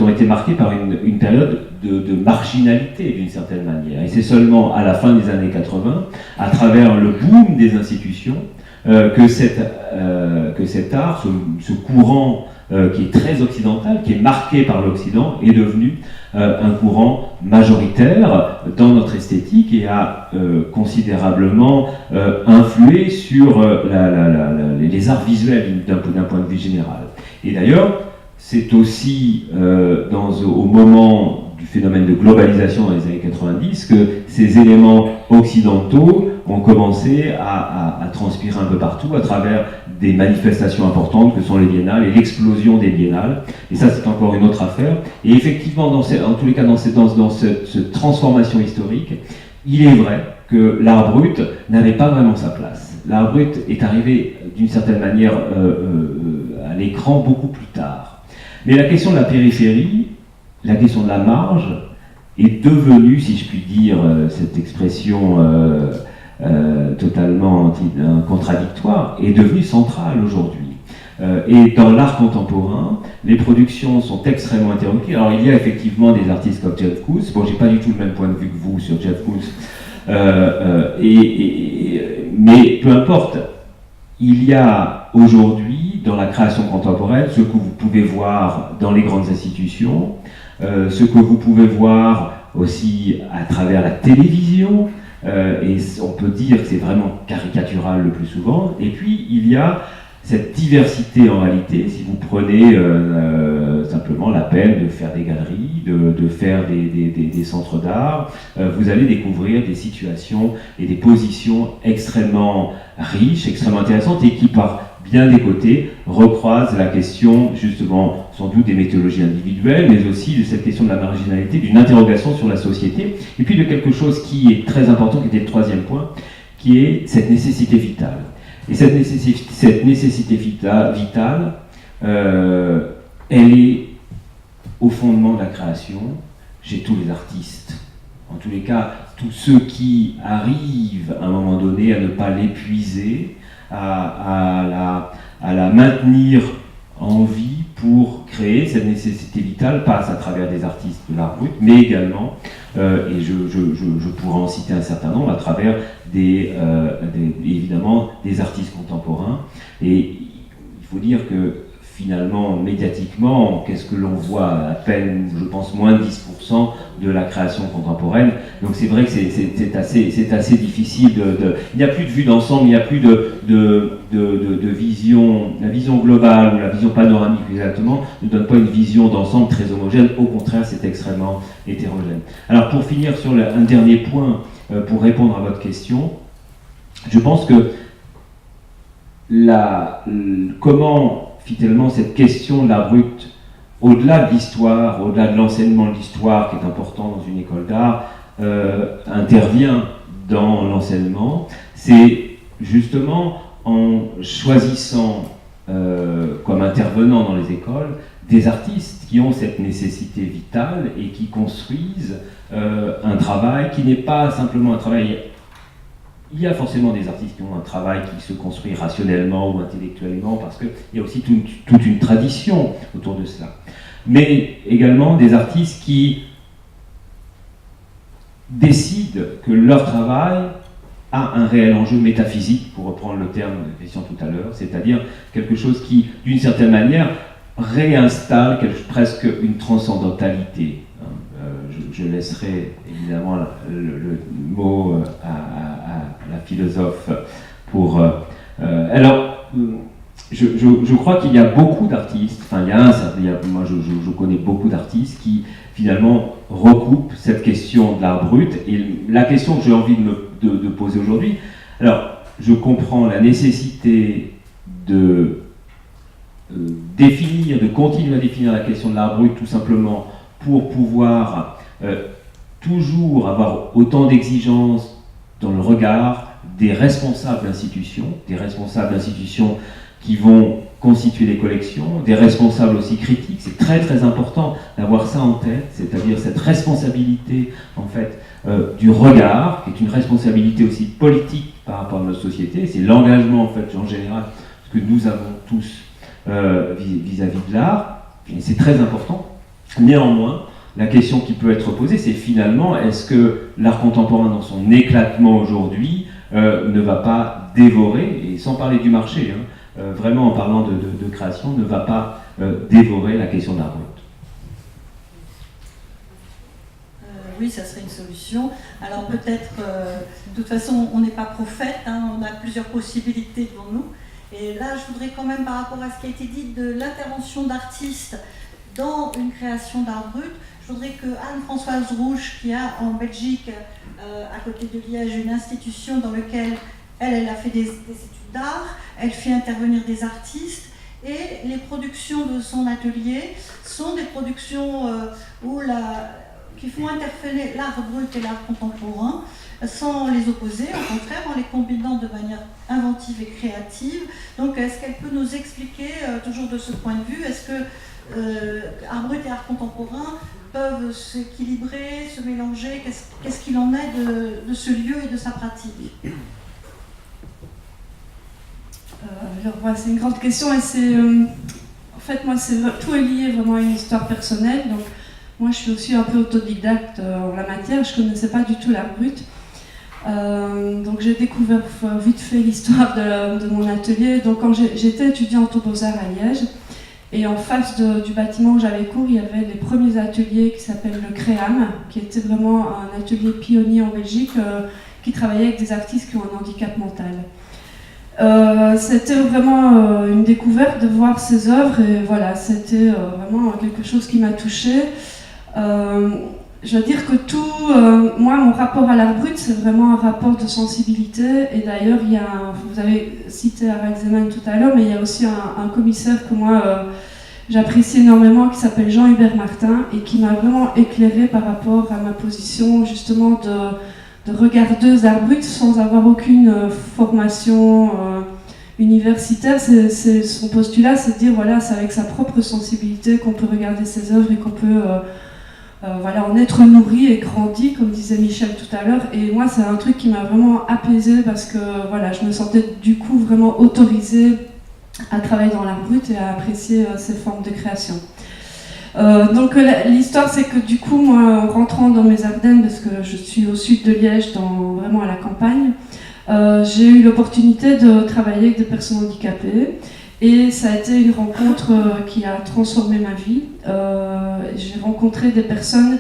été marquées par une période de marginalité d'une certaine manière. Et c'est seulement à la fin des années 80, à travers le boom des institutions, que cet art, ce courant qui est très occidental, qui est marqué par l'Occident, est devenu un courant majoritaire dans notre esthétique et a considérablement influé sur les arts visuels d'un point de vue général. Et d'ailleurs, c'est aussi au moment du phénomène de globalisation dans les années 90 que ces éléments occidentaux ont commencé à transpirer un peu partout à travers des manifestations importantes que sont les biennales et l'explosion des biennales. Et ça, c'est encore une autre affaire. Et effectivement, dans tous les cas, dans cette transformation historique, il est vrai que l'art brut n'avait pas vraiment sa place. L'art brut est arrivé d'une certaine manière à l'écran beaucoup plus tard. Mais la question de la périphérie, la question de la marge est devenue, si je puis dire, cette expression totalement contradictoire, est devenue centrale aujourd'hui. Et dans l'art contemporain, les productions sont extrêmement hétéroclites. Alors il y a effectivement des artistes comme Jeff Koons. Bon, j'ai pas du tout le même point de vue que vous sur Jeff Koons, mais peu importe. Il y a aujourd'hui, dans la création contemporaine, ce que vous pouvez voir dans les grandes institutions, ce que vous pouvez voir aussi à travers la télévision, et on peut dire que c'est vraiment caricatural le plus souvent. Et puis, il y a cette diversité en réalité, si vous prenez simplement la peine de faire des galeries, de faire des centres d'art, vous allez découvrir des situations et des positions extrêmement riches, extrêmement intéressantes et qui, par bien des côtés, recroisent la question justement sans doute des méthodologies individuelles, mais aussi de cette question de la marginalité, d'une interrogation sur la société, et puis de quelque chose qui est très important, qui était le troisième point, qui est cette nécessité vitale. Et cette nécessité vitale, elle est au fondement de la création chez tous les artistes. En tous les cas, tous ceux qui arrivent à un moment donné à ne pas l'épuiser, à la maintenir en vie pour créer. Cette nécessité vitale passe à travers des artistes de l'art brut, mais également, et je pourrais en citer un certain nombre, à travers évidemment des artistes contemporains. Et il faut dire que finalement, médiatiquement, qu'est-ce que l'on voit? À peine, je pense, moins de 10% de la création contemporaine. Donc c'est vrai que c'est assez difficile il n'y a plus de vue d'ensemble, il n'y a plus de vision. La vision globale ou la vision panoramique exactement ne donne pas une vision d'ensemble très homogène. Au contraire, c'est extrêmement hétérogène. Alors pour finir sur un dernier point, pour répondre à votre question, je pense que comment finalement cette question de l'art brut, au-delà de l'histoire, au-delà de l'enseignement de l'histoire qui est important dans une école d'art, intervient dans l'enseignement, c'est justement en choisissant comme intervenants dans les écoles des artistes qui ont cette nécessité vitale et qui construisent un travail qui n'est pas simplement un travail. Il y a forcément des artistes qui ont un travail qui se construit rationnellement ou intellectuellement parce qu'il y a aussi toute une tradition autour de cela. Mais également des artistes qui décident que leur travail a un réel enjeu métaphysique, pour reprendre le terme de Christian tout à l'heure, c'est-à-dire quelque chose qui, d'une certaine manière, réinstalle presque une transcendantalité. Je laisserai évidemment le mot à la philosophe pour... alors, je crois qu'il y a beaucoup d'artistes, enfin moi je connais beaucoup d'artistes qui finalement recoupent cette question de l'art brut. Et la question que j'ai envie de poser aujourd'hui, alors je comprends la nécessité de continuer à définir la question de l'art brut tout simplement pour pouvoir toujours avoir autant d'exigences dans le regard des responsables d'institutions qui vont constituer les collections, des responsables aussi critiques. C'est très très important d'avoir ça en tête, c'est-à-dire cette responsabilité en fait du regard, qui est une responsabilité aussi politique par rapport à notre société. C'est l'engagement en fait en général que nous avons tous vis-à-vis de l'art, et c'est très important. Néanmoins, la question qui peut être posée, c'est finalement, est-ce que l'art contemporain dans son éclatement aujourd'hui ne va pas dévorer, et sans parler du marché, vraiment en parlant de création, ne va pas dévorer la question de l'art brut? Oui, ça serait une solution. Alors peut-être, de toute façon, on n'est pas prophète, on a plusieurs possibilités devant nous. Et là, je voudrais quand même, par rapport à ce qui a été dit de l'intervention d'artistes dans une création d'art brut, je voudrais que Anne-Françoise Rouge, qui a en Belgique, à côté de Liège, une institution dans laquelle elle a fait des études d'art, elle fait intervenir des artistes, et les productions de son atelier sont des productions qui font interférer l'art brut et l'art contemporain, sans les opposer, au contraire, en les combinant de manière inventive et créative. Donc, est-ce qu'elle peut nous expliquer, toujours de ce point de vue, est-ce que art brut et art contemporain peuvent s'équilibrer, se mélanger? Qu'est-ce qu'il en est de ce lieu et de sa pratique? Alors, voilà, c'est une grande question, et c'est... en fait, moi, tout est lié vraiment à une histoire personnelle. Donc, moi, je suis aussi un peu autodidacte en la matière. Je ne connaissais pas du tout l'art brut. Donc j'ai découvert vite fait l'histoire de mon atelier. Donc quand j'étais étudiante aux Beaux-Arts à Liège, et en face du bâtiment où j'avais cours, il y avait les premiers ateliers qui s'appellent le Créam, qui était vraiment un atelier pionnier en Belgique qui travaillait avec des artistes qui ont un handicap mental. C'était vraiment une découverte de voir ces œuvres et voilà, c'était vraiment quelque chose qui m'a touchée. Je veux dire que moi, mon rapport à l'art brut, c'est vraiment un rapport de sensibilité. Et d'ailleurs, vous avez cité Harald Zeman tout à l'heure, mais il y a aussi un commissaire que moi, j'apprécie énormément, qui s'appelle Jean-Hubert Martin, et qui m'a vraiment éclairé par rapport à ma position, justement, de regardeuse d'art brut, sans avoir aucune formation universitaire. Son postulat, c'est de dire, voilà, c'est avec sa propre sensibilité qu'on peut regarder ses œuvres et qu'on peut... voilà, en être nourri et grandi, comme disait Michel tout à l'heure. Et moi, c'est un truc qui m'a vraiment apaisée parce que voilà, je me sentais du coup vraiment autorisée à travailler dans l'art brut et à apprécier ces formes de création. Donc l'histoire, c'est que du coup, moi, en rentrant dans mes Ardennes, parce que je suis au sud de Liège, vraiment à la campagne, j'ai eu l'opportunité de travailler avec des personnes handicapées. Et ça a été une rencontre qui a transformé ma vie. J'ai rencontré des personnes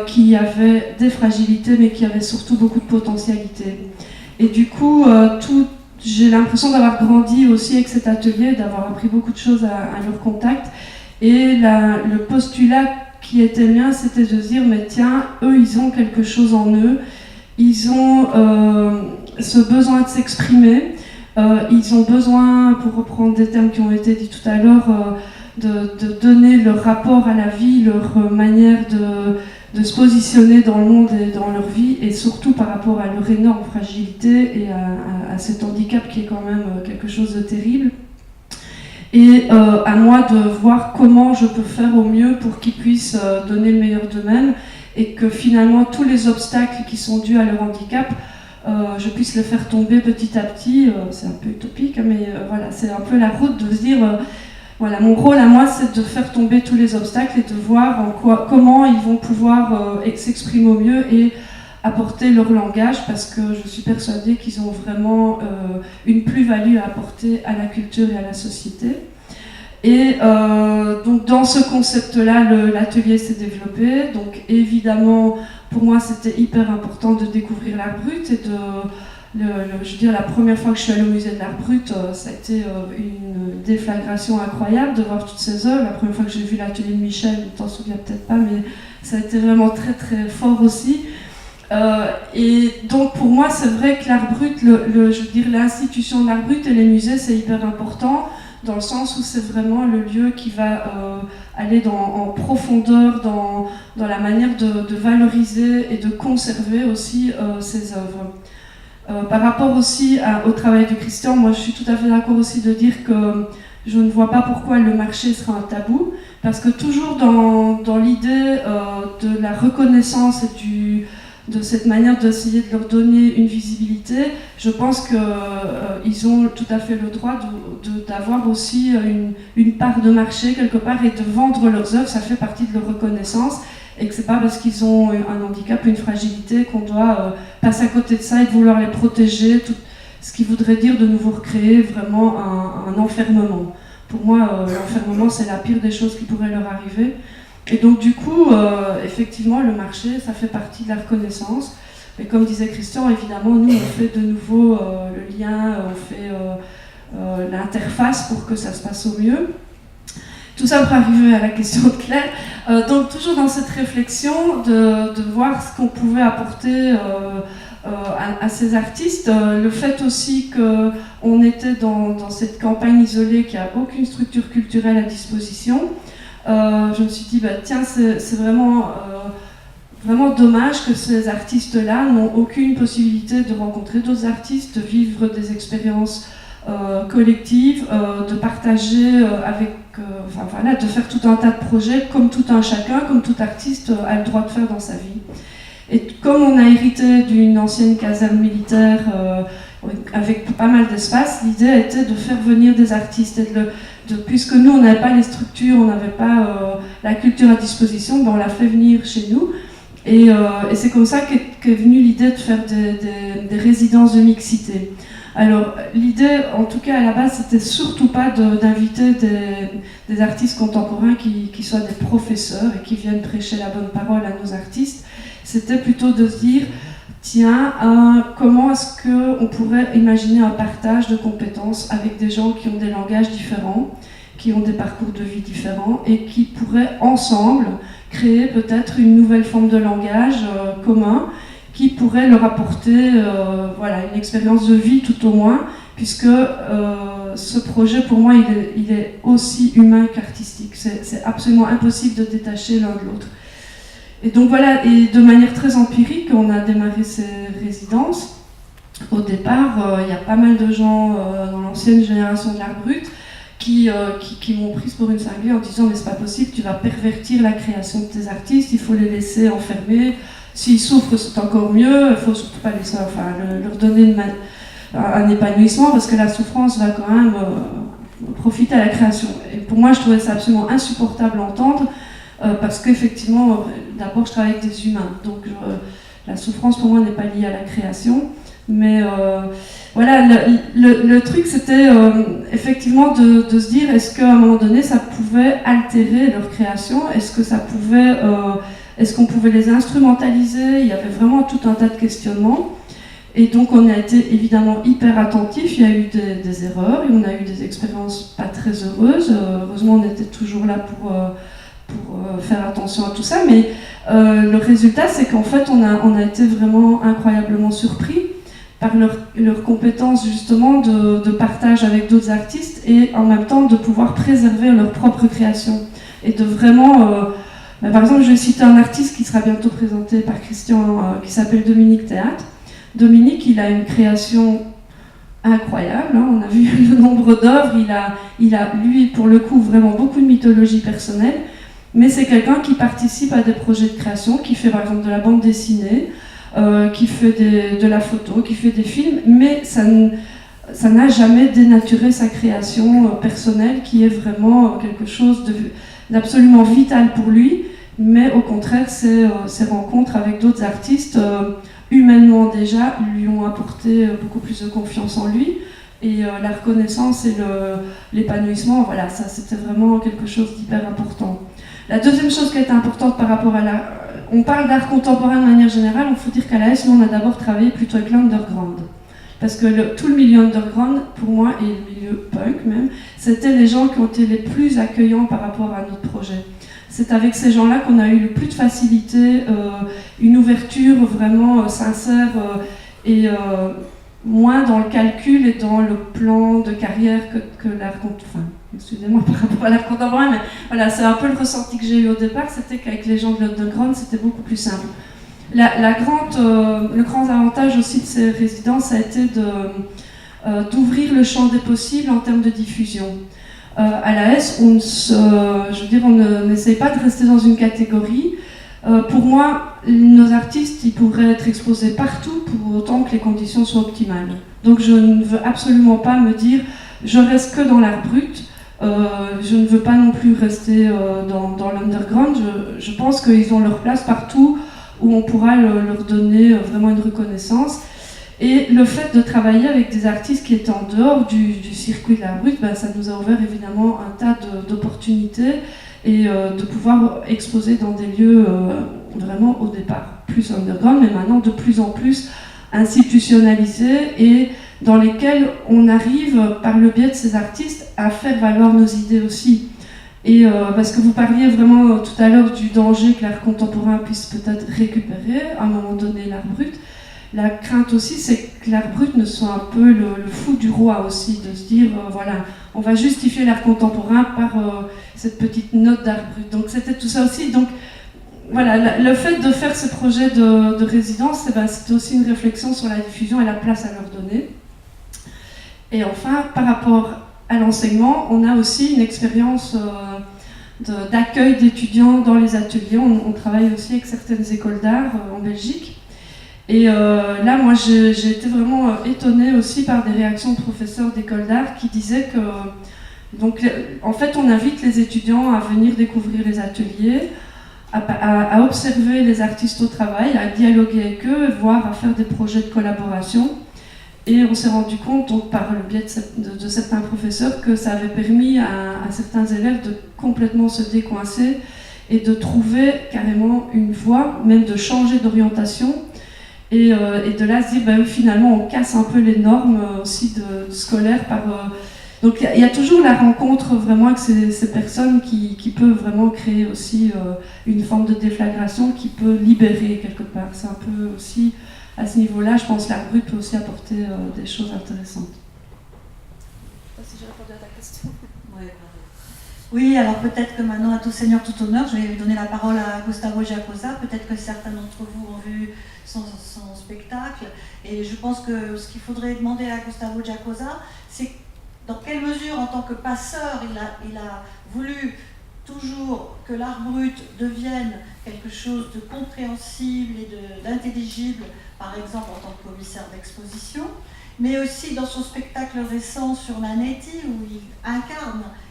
qui avaient des fragilités, mais qui avaient surtout beaucoup de potentialité. Et du coup, j'ai l'impression d'avoir grandi aussi avec cet atelier, d'avoir appris beaucoup de choses à leur contact. Et le postulat qui était mien, c'était de se dire, mais tiens, eux, ils ont quelque chose en eux. Ils ont ce besoin de s'exprimer. Ils ont besoin, pour reprendre des termes qui ont été dits tout à l'heure, de donner leur rapport à la vie, leur manière de se positionner dans le monde et dans leur vie, et surtout par rapport à leur énorme fragilité et à cet handicap qui est quand même quelque chose de terrible. Et à moi de voir comment je peux faire au mieux pour qu'ils puissent donner le meilleur d'eux-mêmes, et que finalement tous les obstacles qui sont dus à leur handicap, je puisse le faire tomber petit à petit. C'est un peu utopique, mais voilà, c'est un peu la route de se dire, voilà, mon rôle à moi, c'est de faire tomber tous les obstacles et de voir comment ils vont pouvoir s'exprimer au mieux et apporter leur langage, parce que je suis persuadée qu'ils ont vraiment une plus-value à apporter à la culture et à la société. Et donc dans ce concept-là, l'atelier s'est développé. Donc évidemment, pour moi, c'était hyper important de découvrir l'art brut et je veux dire, la première fois que je suis allée au musée de l'art brut, ça a été une déflagration incroyable de voir toutes ces œuvres. La première fois que j'ai vu l'atelier de Michel, tu t'en souviens peut-être pas, mais ça a été vraiment très très fort aussi. Et donc pour moi, c'est vrai que l'art brut, je veux dire, l'institution de l'art brut et les musées, c'est hyper important, dans le sens où c'est vraiment le lieu qui va aller en profondeur dans la manière de valoriser et de conserver aussi ces œuvres. Par rapport aussi au travail de Christian, moi je suis tout à fait d'accord aussi de dire que je ne vois pas pourquoi le marché sera un tabou, parce que toujours dans l'idée de la reconnaissance et de cette manière d'essayer de leur donner une visibilité, je pense qu'ils ont tout à fait le droit d'avoir aussi une part de marché quelque part, et de vendre leurs œuvres, ça fait partie de leur reconnaissance, et que c'est pas parce qu'ils ont un handicap, une fragilité, qu'on doit passer à côté de ça et de vouloir les protéger, tout ce qui voudrait dire de nouveau recréer vraiment un enfermement. Pour moi, l'enfermement, c'est la pire des choses qui pourraient leur arriver. Et donc du coup, effectivement, le marché, ça fait partie de la reconnaissance. Et comme disait Christian, évidemment, nous, on fait de nouveau le lien, on fait l'interface pour que ça se passe au mieux. Tout ça pour arriver à la question de Claire. Donc toujours dans cette réflexion de voir ce qu'on pouvait apporter à ces artistes, le fait aussi qu'on était dans cette campagne isolée, qui n'a aucune structure culturelle à disposition. Je me suis dit, bah, tiens, c'est vraiment dommage que ces artistes-là n'ont aucune possibilité de rencontrer d'autres artistes, de vivre des expériences collectives, de partager de faire tout un tas de projets, comme tout un chacun, comme tout artiste a le droit de faire dans sa vie. Et comme on a hérité d'une ancienne caserne militaire avec pas mal d'espace, l'idée était de faire venir des artistes, et puisque nous on n'avait pas les structures, on n'avait pas la culture à disposition, ben on l'a fait venir chez nous, et c'est comme ça qu'est venue l'idée de faire des résidences de mixité. Alors l'idée, en tout cas à la base, c'était surtout pas d'inviter des artistes contemporains qui soient des professeurs et qui viennent prêcher la bonne parole à nos artistes. C'était plutôt de se dire, tient à comment est-ce qu'on pourrait imaginer un partage de compétences avec des gens qui ont des langages différents, qui ont des parcours de vie différents et qui pourraient ensemble créer peut-être une nouvelle forme de langage commun qui pourrait leur apporter voilà, une expérience de vie tout au moins, puisque ce projet pour moi il est aussi humain qu'artistique. C'est absolument impossible de détacher l'un de l'autre. Et donc voilà, et de manière très empirique, on a démarré ces résidences. Au départ, il y a pas mal de gens dans l'ancienne génération de l'art brut qui m'ont prise pour une cinglée en disant « mais c'est pas possible, tu vas pervertir la création de tes artistes, il faut les laisser enfermer, s'ils souffrent c'est encore mieux, il faut surtout pas laisser, leur donner un épanouissement parce que la souffrance va quand même profiter à la création ». Et pour moi, je trouvais ça absolument insupportable à entendre. Parce qu'effectivement, d'abord je travaille avec des humains, donc la souffrance pour moi n'est pas liée à la création, mais voilà, le truc c'était effectivement de se dire est-ce qu'à un moment donné ça pouvait altérer leur création, est-ce qu'on pouvait les instrumentaliser, il y avait vraiment tout un tas de questionnements, et donc on a été évidemment hyper attentifs, il y a eu des erreurs, et on a eu des expériences pas très heureuses, heureusement on était toujours là pour faire attention à tout ça, mais le résultat c'est qu'en fait on a été vraiment incroyablement surpris par leur compétence justement de partage avec d'autres artistes et en même temps de pouvoir préserver leur propre création et de vraiment par exemple je vais citer un artiste qui sera bientôt présenté par Christian qui s'appelle Dominique Théâtre. Dominique il a une création incroyable, hein. On a vu le nombre d'œuvres, il a lui pour le coup vraiment beaucoup de mythologie personnelle. Mais c'est quelqu'un qui participe à des projets de création, qui fait par exemple de la bande dessinée, qui fait de la photo, qui fait des films, mais ça n'a jamais dénaturé sa création personnelle, qui est vraiment quelque chose d'absolument vital pour lui, mais au contraire, ses rencontres avec d'autres artistes, humainement déjà, lui ont apporté beaucoup plus de confiance en lui, et la reconnaissance et l'épanouissement, voilà, ça c'était vraiment quelque chose d'hyper important. La deuxième chose qui est importante par rapport à on parle d'art contemporain de manière générale, il faut dire qu'à l'AS, nous on a d'abord travaillé plutôt avec l'underground. Parce que tout le milieu underground, pour moi, et le milieu punk même, c'était les gens qui ont été les plus accueillants par rapport à notre projet. C'est avec ces gens-là qu'on a eu le plus de facilité, une ouverture vraiment sincère et moins dans le calcul et dans le plan de carrière que l'art contemporain. Excusez-moi par rapport à l'art contemporain, mais voilà, c'est un peu le ressenti que j'ai eu au départ, c'était qu'avec les gens de l'underground, c'était beaucoup plus simple. Le grand avantage aussi de ces résidences, ça a été d'ouvrir le champ des possibles en termes de diffusion. À l'AS, on n'essaye pas de rester dans une catégorie. Pour moi, nos artistes, ils pourraient être exposés partout pour autant que les conditions soient optimales. Donc je ne veux absolument pas me dire je reste que dans l'art brut, je ne veux pas non plus rester dans l'underground. Je pense qu'ils ont leur place partout où on pourra leur donner vraiment une reconnaissance. Et le fait de travailler avec des artistes qui étaient en dehors du circuit de l'art brut, ça nous a ouvert évidemment un tas d'opportunités et de pouvoir exposer dans des lieux vraiment au départ plus underground, mais maintenant de plus en plus institutionnalisés et dans lesquels on arrive par le biais de ces artistes à faire valoir nos idées aussi. Et parce que vous parliez vraiment tout à l'heure du danger que l'art contemporain puisse peut-être récupérer à un moment donné l'art brut. La crainte aussi, c'est que l'art brut ne soit un peu le fou du roi aussi, de se dire, voilà, on va justifier l'art contemporain par cette petite note d'art brut. Donc c'était tout ça aussi. Donc voilà, le fait de faire ce projet de résidence, c'était aussi une réflexion sur la diffusion et la place à leur donner. Et enfin, par rapport à l'enseignement, on a aussi une expérience d'accueil d'étudiants dans les ateliers. On travaille aussi avec certaines écoles d'art en Belgique. Et là, moi, j'ai été vraiment étonnée aussi par des réactions de professeurs d'école d'art qui disaient que, donc, en fait, on invite les étudiants à venir découvrir les ateliers, à observer les artistes au travail, à dialoguer avec eux, voire à faire des projets de collaboration. Et on s'est rendu compte, donc, par le biais de certains professeurs, que ça avait permis à certains élèves de complètement se décoincer et de trouver carrément une voie, même de changer d'orientation. Et de là se dire, ben, finalement, on casse un peu les normes aussi scolaires donc il y a toujours la rencontre vraiment avec ces personnes qui peuvent vraiment créer aussi une forme de déflagration qui peut libérer quelque part. C'est un peu aussi à ce niveau-là, je pense que l'art brut peut aussi apporter des choses intéressantes. Je ne sais pas si j'ai répondu à ta question. Oui, alors peut-être que maintenant, à tout seigneur, tout honneur, je vais donner la parole à Gustavo Giacosa. Peut-être que certains d'entre vous ont vu son spectacle. Et je pense que ce qu'il faudrait demander à Gustavo Giacosa, c'est dans quelle mesure, en tant que passeur, il a voulu toujours que l'art brut devienne quelque chose de compréhensible et d'intelligible, par exemple en tant que commissaire d'exposition, mais aussi dans son spectacle récent sur Nanetti, où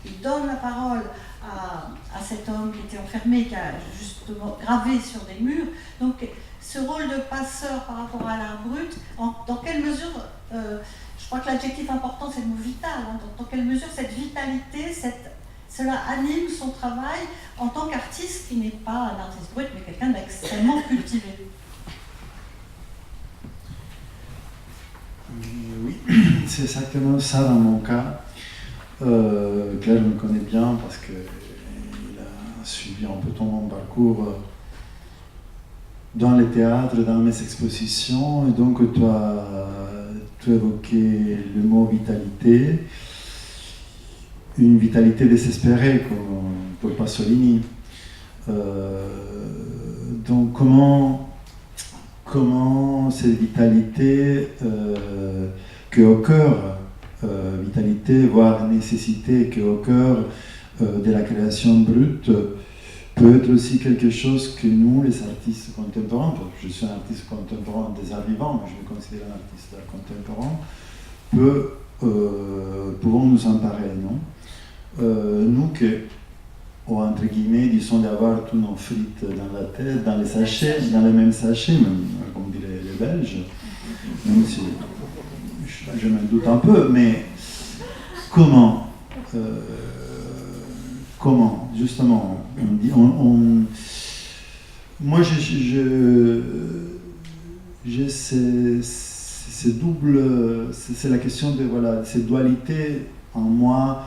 il donne la parole à cet homme qui était enfermé, qui a justement gravé sur des murs. Donc ce rôle de passeur par rapport à l'art brut, dans quelle mesure... je crois que l'adjectif important, c'est le mot vital. Hein. Dans quelle mesure cette vitalité, cela anime son travail en tant qu'artiste qui n'est pas un artiste brut, mais quelqu'un d'extrêmement cultivé. Oui, c'est exactement ça dans mon cas. Claire me connaît bien parce qu'il a suivi un peu tout mon parcours dans les théâtres, dans mes expositions, et donc tu as évoqué le mot vitalité, une vitalité désespérée comme pour Pasolini. Donc comment cette vitalité qui est au cœur, vitalité voire nécessité qui est au cœur de la création brute, peut être aussi quelque chose que nous, les artistes contemporains, je suis un artiste contemporain des arts vivants, mais je me considère un artiste contemporain, pouvons nous emparer, non? Nous qui, entre guillemets, disons d'avoir tous nos frites dans la tête, dans les sachets, dans les mêmes sachets, même, comme diraient les Belges, même si je m'en doute un peu, mais comment justement, moi j'ai ces doubles, c'est la question de cette dualité en moi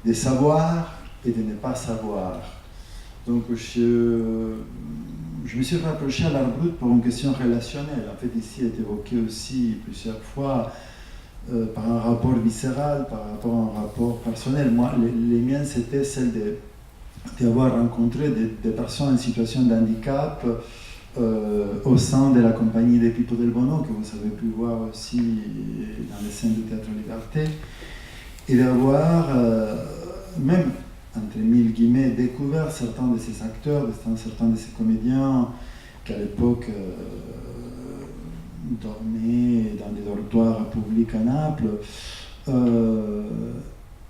de savoir et de ne pas savoir. Donc je me suis rapproché à l'art brut pour une question relationnelle. En fait, ici est évoqué aussi plusieurs fois par un rapport viscéral, par rapport à un rapport personnel. Moi, les miennes, c'était celle d'avoir rencontré des personnes en situation de handicap au sein de la compagnie des Pippo del Bono, que vous avez pu voir aussi dans les scènes du Théâtre Liberté, et d'avoir, même entre mille guillemets, découvert certains de ces acteurs, certains de ces comédiens qui à l'époque dormaient dans des dortoirs publics à Naples,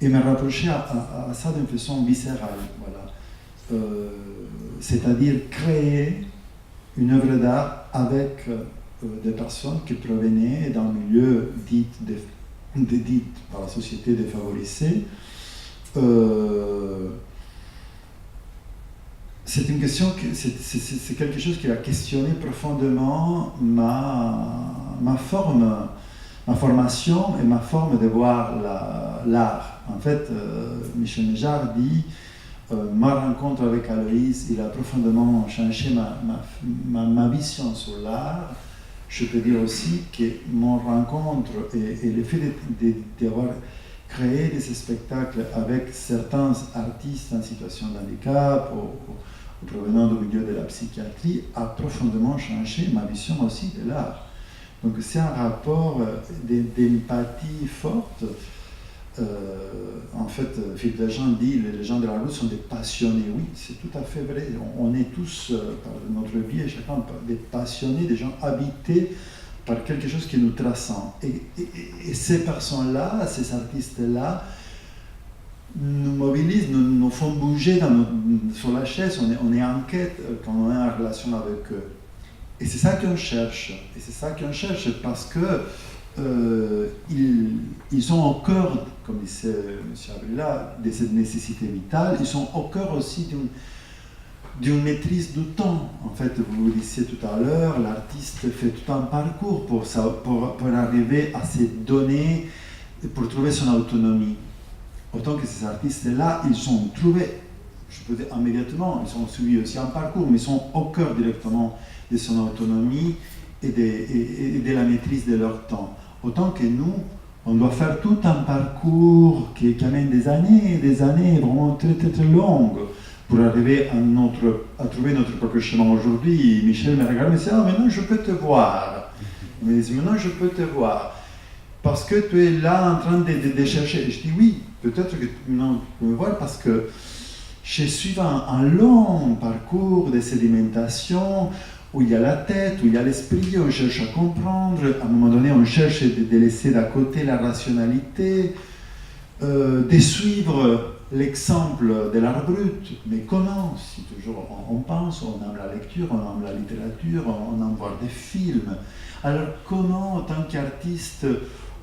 et me rapprocher à ça d'une façon viscérale, voilà. C'est-à-dire créer une œuvre d'art avec des personnes qui provenaient d'un milieu dit par la société défavorisée. C'est une question, c'est quelque chose qui a questionné profondément ma formation et ma forme de voir l'art. En fait, Michel Méjard dit ma rencontre avec Aloïse, il a profondément changé ma vision sur l'art. Je peux dire aussi que mon rencontre et le fait d'avoir créé des spectacles avec certains artistes en situation de handicap ou provenant du milieu de la psychiatrie a profondément changé ma vision aussi de l'art. Donc c'est un rapport d'empathie forte. En fait, Philippe Dejean dit que les gens de la rue sont des passionnés. Oui, c'est tout à fait vrai. On est tous, par notre vie, et chacun, des passionnés, des gens habités par quelque chose qui nous transcende. Et ces personnes-là, ces artistes-là, nous mobilisent, nous font bouger sur la chaise. On est en quête quand on est en relation avec eux. Et c'est ça qu'on cherche. Et c'est ça qu'on cherche parce que ils sont au cœur, comme disait M. Abrila, de cette nécessité vitale. Ils sont au cœur aussi d'une maîtrise du temps. En fait, vous le disiez tout à l'heure, l'artiste fait tout un parcours pour arriver à se donner, pour trouver son autonomie. Autant que ces artistes-là, ils ont trouvé, je peux dire immédiatement, ils ont suivi aussi un parcours, mais ils sont au cœur directement de son autonomie et de la maîtrise de leur temps. Autant que nous, on doit faire tout un parcours qui amène des années vraiment très très très longues pour arriver à trouver notre propre chemin. Aujourd'hui, Michel me regarde et me dit « Ah, maintenant je peux te voir ». Il me dit « Maintenant je peux te voir ». Parce que tu es là en train de chercher. Et je dis « Oui, peut-être que maintenant tu peux me voir parce que je suis un long parcours de sédimentation où il y a la tête, où il y a l'esprit, on cherche à comprendre. À un moment donné, on cherche de laisser de côté la rationalité, de suivre l'exemple de l'art brut. Mais comment? Si toujours on pense, on aime la lecture, on aime la littérature, on aime voir des films. Alors comment, en tant qu'artiste,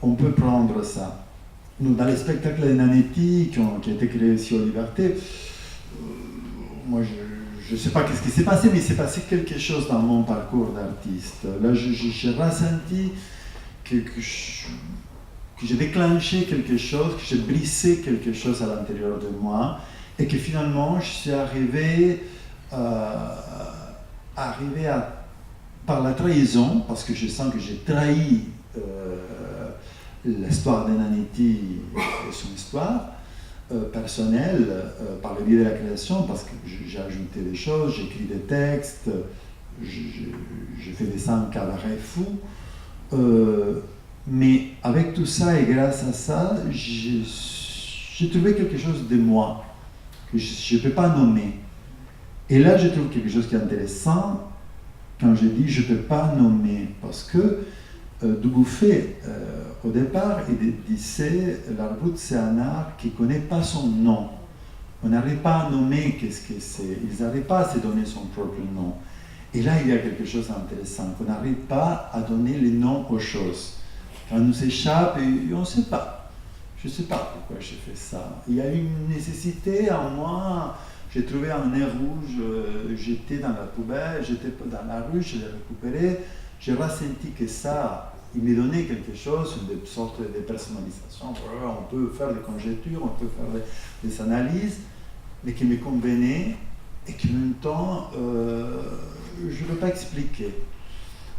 on peut prendre ça? Nous, dans les spectacles de Nanetti qui ont été créés ici aux Libertés, moi je ne sais pas qu'est-ce qui s'est passé, mais il s'est passé quelque chose dans mon parcours d'artiste. Là, j'ai ressenti que j'ai déclenché quelque chose, que j'ai brisé quelque chose à l'intérieur de moi, et que finalement, je suis arrivé par la trahison, parce que je sens que j'ai trahi l'histoire de Nanetti et son histoire, personnel par le biais de la création, parce que j'ai ajouté des choses, j'écris des textes, j'ai fait des scènes cabaret fous, mais avec tout ça et grâce à ça, j'ai trouvé quelque chose de moi que je ne peux pas nommer. Et là, je trouve quelque chose qui est intéressant quand je dis je ne peux pas nommer, parce que Dubuffet, au départ, il disait l'art brut, c'est un art qui ne connaît pas son nom. On n'arrive pas à nommer qu'est-ce que c'est. Ils n'arrivent pas à se donner son propre nom. Et là, il y a quelque chose d'intéressant, qu'on n'arrive pas à donner les noms aux choses. Quand on nous échappe, et on ne sait pas. Je ne sais pas pourquoi j'ai fait ça. Il y a une nécessité en moi. J'ai trouvé un nez rouge, j'étais dans la poubelle, j'étais dans la rue, je l'ai récupéré. J'ai ressenti que ça, il me donnait quelque chose, une sorte de personnalisation. On peut faire des conjectures, on peut faire des analyses, mais qui me convenaient et qui en même temps, je ne peux pas expliquer.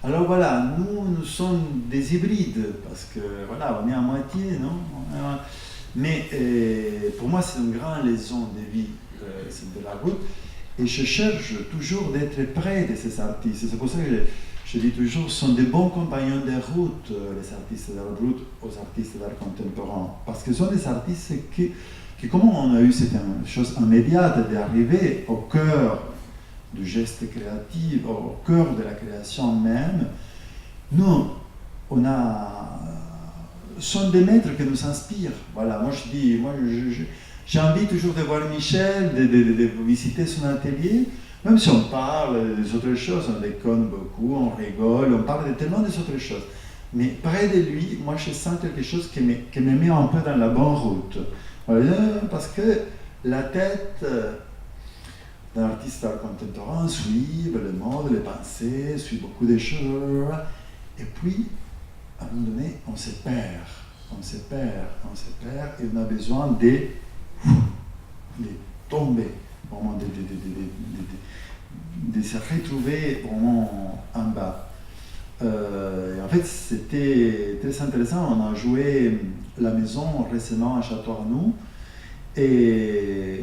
Alors voilà, nous sommes des hybrides, parce que voilà, on est à moitié, non? Mais pour moi, c'est une grande leçon de vie, c'est de la route, et je cherche toujours d'être près de ces artistes. C'est pour ça que je dis toujours, ce sont des bons compagnons de route, les artistes d'art brut aux artistes d'art contemporain. Parce que ce sont des artistes qui comme on a eu cette chose immédiate d'arriver au cœur du geste créatif, au cœur de la création même, nous, sont des maîtres qui nous inspirent. Voilà, moi je dis, j'ai envie toujours de voir Michel, de visiter son atelier. Même si on parle des autres choses, on déconne beaucoup, on rigole, on parle de tellement des autres choses. Mais près de lui, moi je sens quelque chose qui me met un peu dans la bonne route. Voilà, parce que la tête d'un artiste d'art contemporain suit le monde, les pensées, suit beaucoup de choses. Et puis, à un moment donné, on se perd, et on a besoin de tomber, vraiment de se retrouver vraiment en bas. Et en fait, c'était très intéressant. On a joué La Maison récemment à Château-Arnoux, et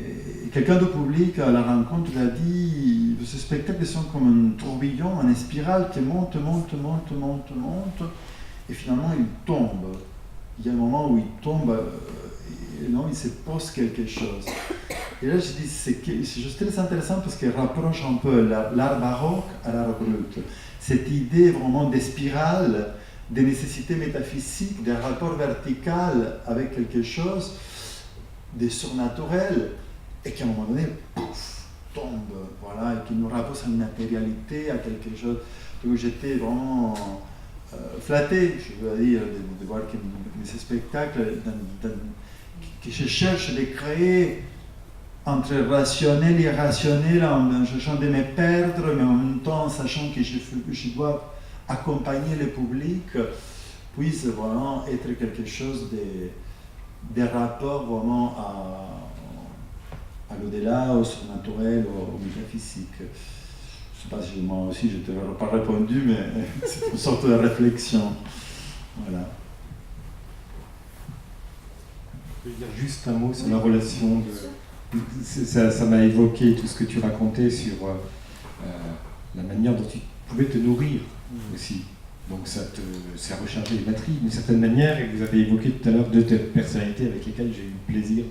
quelqu'un du public à la rencontre a dit ces spectacles sont comme un tourbillon, une spirale qui monte, et finalement il tombe. Il y a un moment où il tombe, et non, il se pose quelque chose. Et là, je dis, c'est juste très intéressant parce qu'il rapproche un peu l'art baroque à l'art brut. Cette idée vraiment de spirale, de nécessité métaphysique, d'un rapport vertical avec quelque chose de surnaturel, et qui à un moment donné, pouf, tombe, voilà, et qui nous rapporte à une matérialité, à quelque chose. Donc j'étais vraiment flatté, je dois dire, de voir que ces spectacles, que je cherche de créer entre rationnel et irrationnel, en cherchant de me perdre, mais en même temps en sachant que je dois accompagner le public, puisse vraiment être quelque chose de rapport vraiment à l'au-delà, au surnaturel, au métaphysique. Je ne sais pas si moi aussi je ne t'aurais pas répondu, mais c'est une sorte de réflexion. Voilà. Je peux dire juste un mot sur la relation de... Ça m'a évoqué tout ce que tu racontais sur la manière dont tu pouvais te nourrir aussi. Donc ça rechargeait les batteries d'une certaine manière, et vous avez évoqué tout à l'heure deux personnalités avec lesquelles j'ai eu le plaisir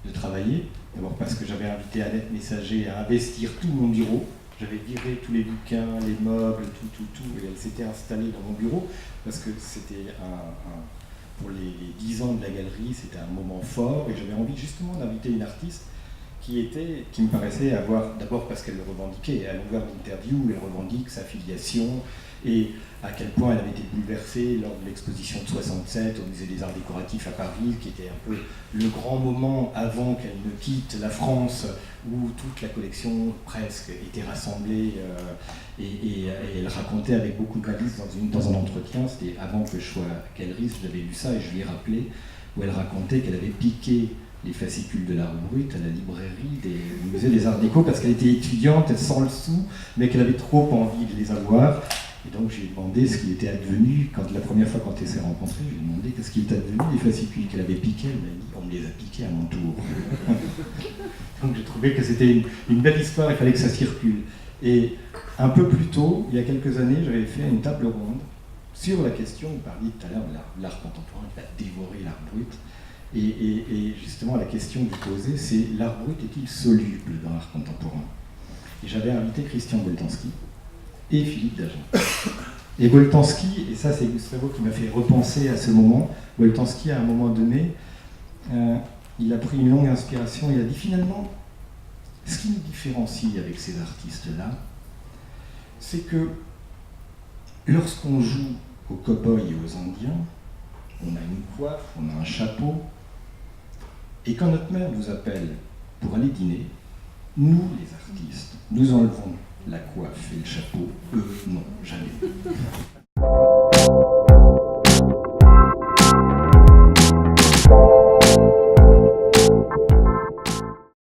de travailler. D'abord parce que j'avais invité Annette Messager à investir tout mon bureau. J'avais viré tous les bouquins, les meubles, tout, et elle s'était installée dans mon bureau parce que c'était pour les 10 ans de la galerie, c'était un moment fort, et j'avais envie justement d'inviter une artiste qui me paraissait avoir, d'abord parce qu'elle le revendiquait, à longueur d'interview, elle revendique sa filiation, et à quel point elle avait été bouleversée lors de l'exposition de 67 au Musée des Arts Décoratifs à Paris, qui était un peu le grand moment avant qu'elle ne quitte la France, où toute la collection presque était rassemblée, et elle racontait avec beaucoup de malice dans un entretien, c'était avant que je sois galeriste, j'avais lu ça et je lui ai rappelé, où elle racontait qu'elle avait piqué les fascicules de l'art brut à la librairie du Musée des Arts Déco parce qu'elle était étudiante, elle sans le sou, mais qu'elle avait trop envie de les avoir. Et donc j'ai demandé ce qui était advenu, la première fois quand elle s'est rencontrée, je lui ai demandé qu'est-ce qui était advenu des fascicules qu'elle avait piqués. Elle m'a dit on me les a piqués à mon tour. Donc j'ai trouvé que c'était une belle histoire, il fallait que ça circule. Et un peu plus tôt, il y a quelques années, j'avais fait une table ronde sur la question, vous parliez tout à l'heure de l'art contemporain qui va dévorer l'art brut. Et justement, la question que vous posez, c'est l'art brut est-il soluble dans l'art contemporain? Et j'avais invité Christian Boltanski et Philippe Dagen. Et Boltanski, et ça c'est Gustavo qui m'a fait repenser à ce moment, Boltanski à un moment donné, il a pris une longue inspiration, il a dit finalement, ce qui nous différencie avec ces artistes-là, c'est que lorsqu'on joue aux cow-boys et aux indiens, on a une coiffe, on a un chapeau, et quand notre mère nous appelle pour aller dîner, nous, les artistes, nous enlevons la coiffe et le chapeau, eux, non, jamais.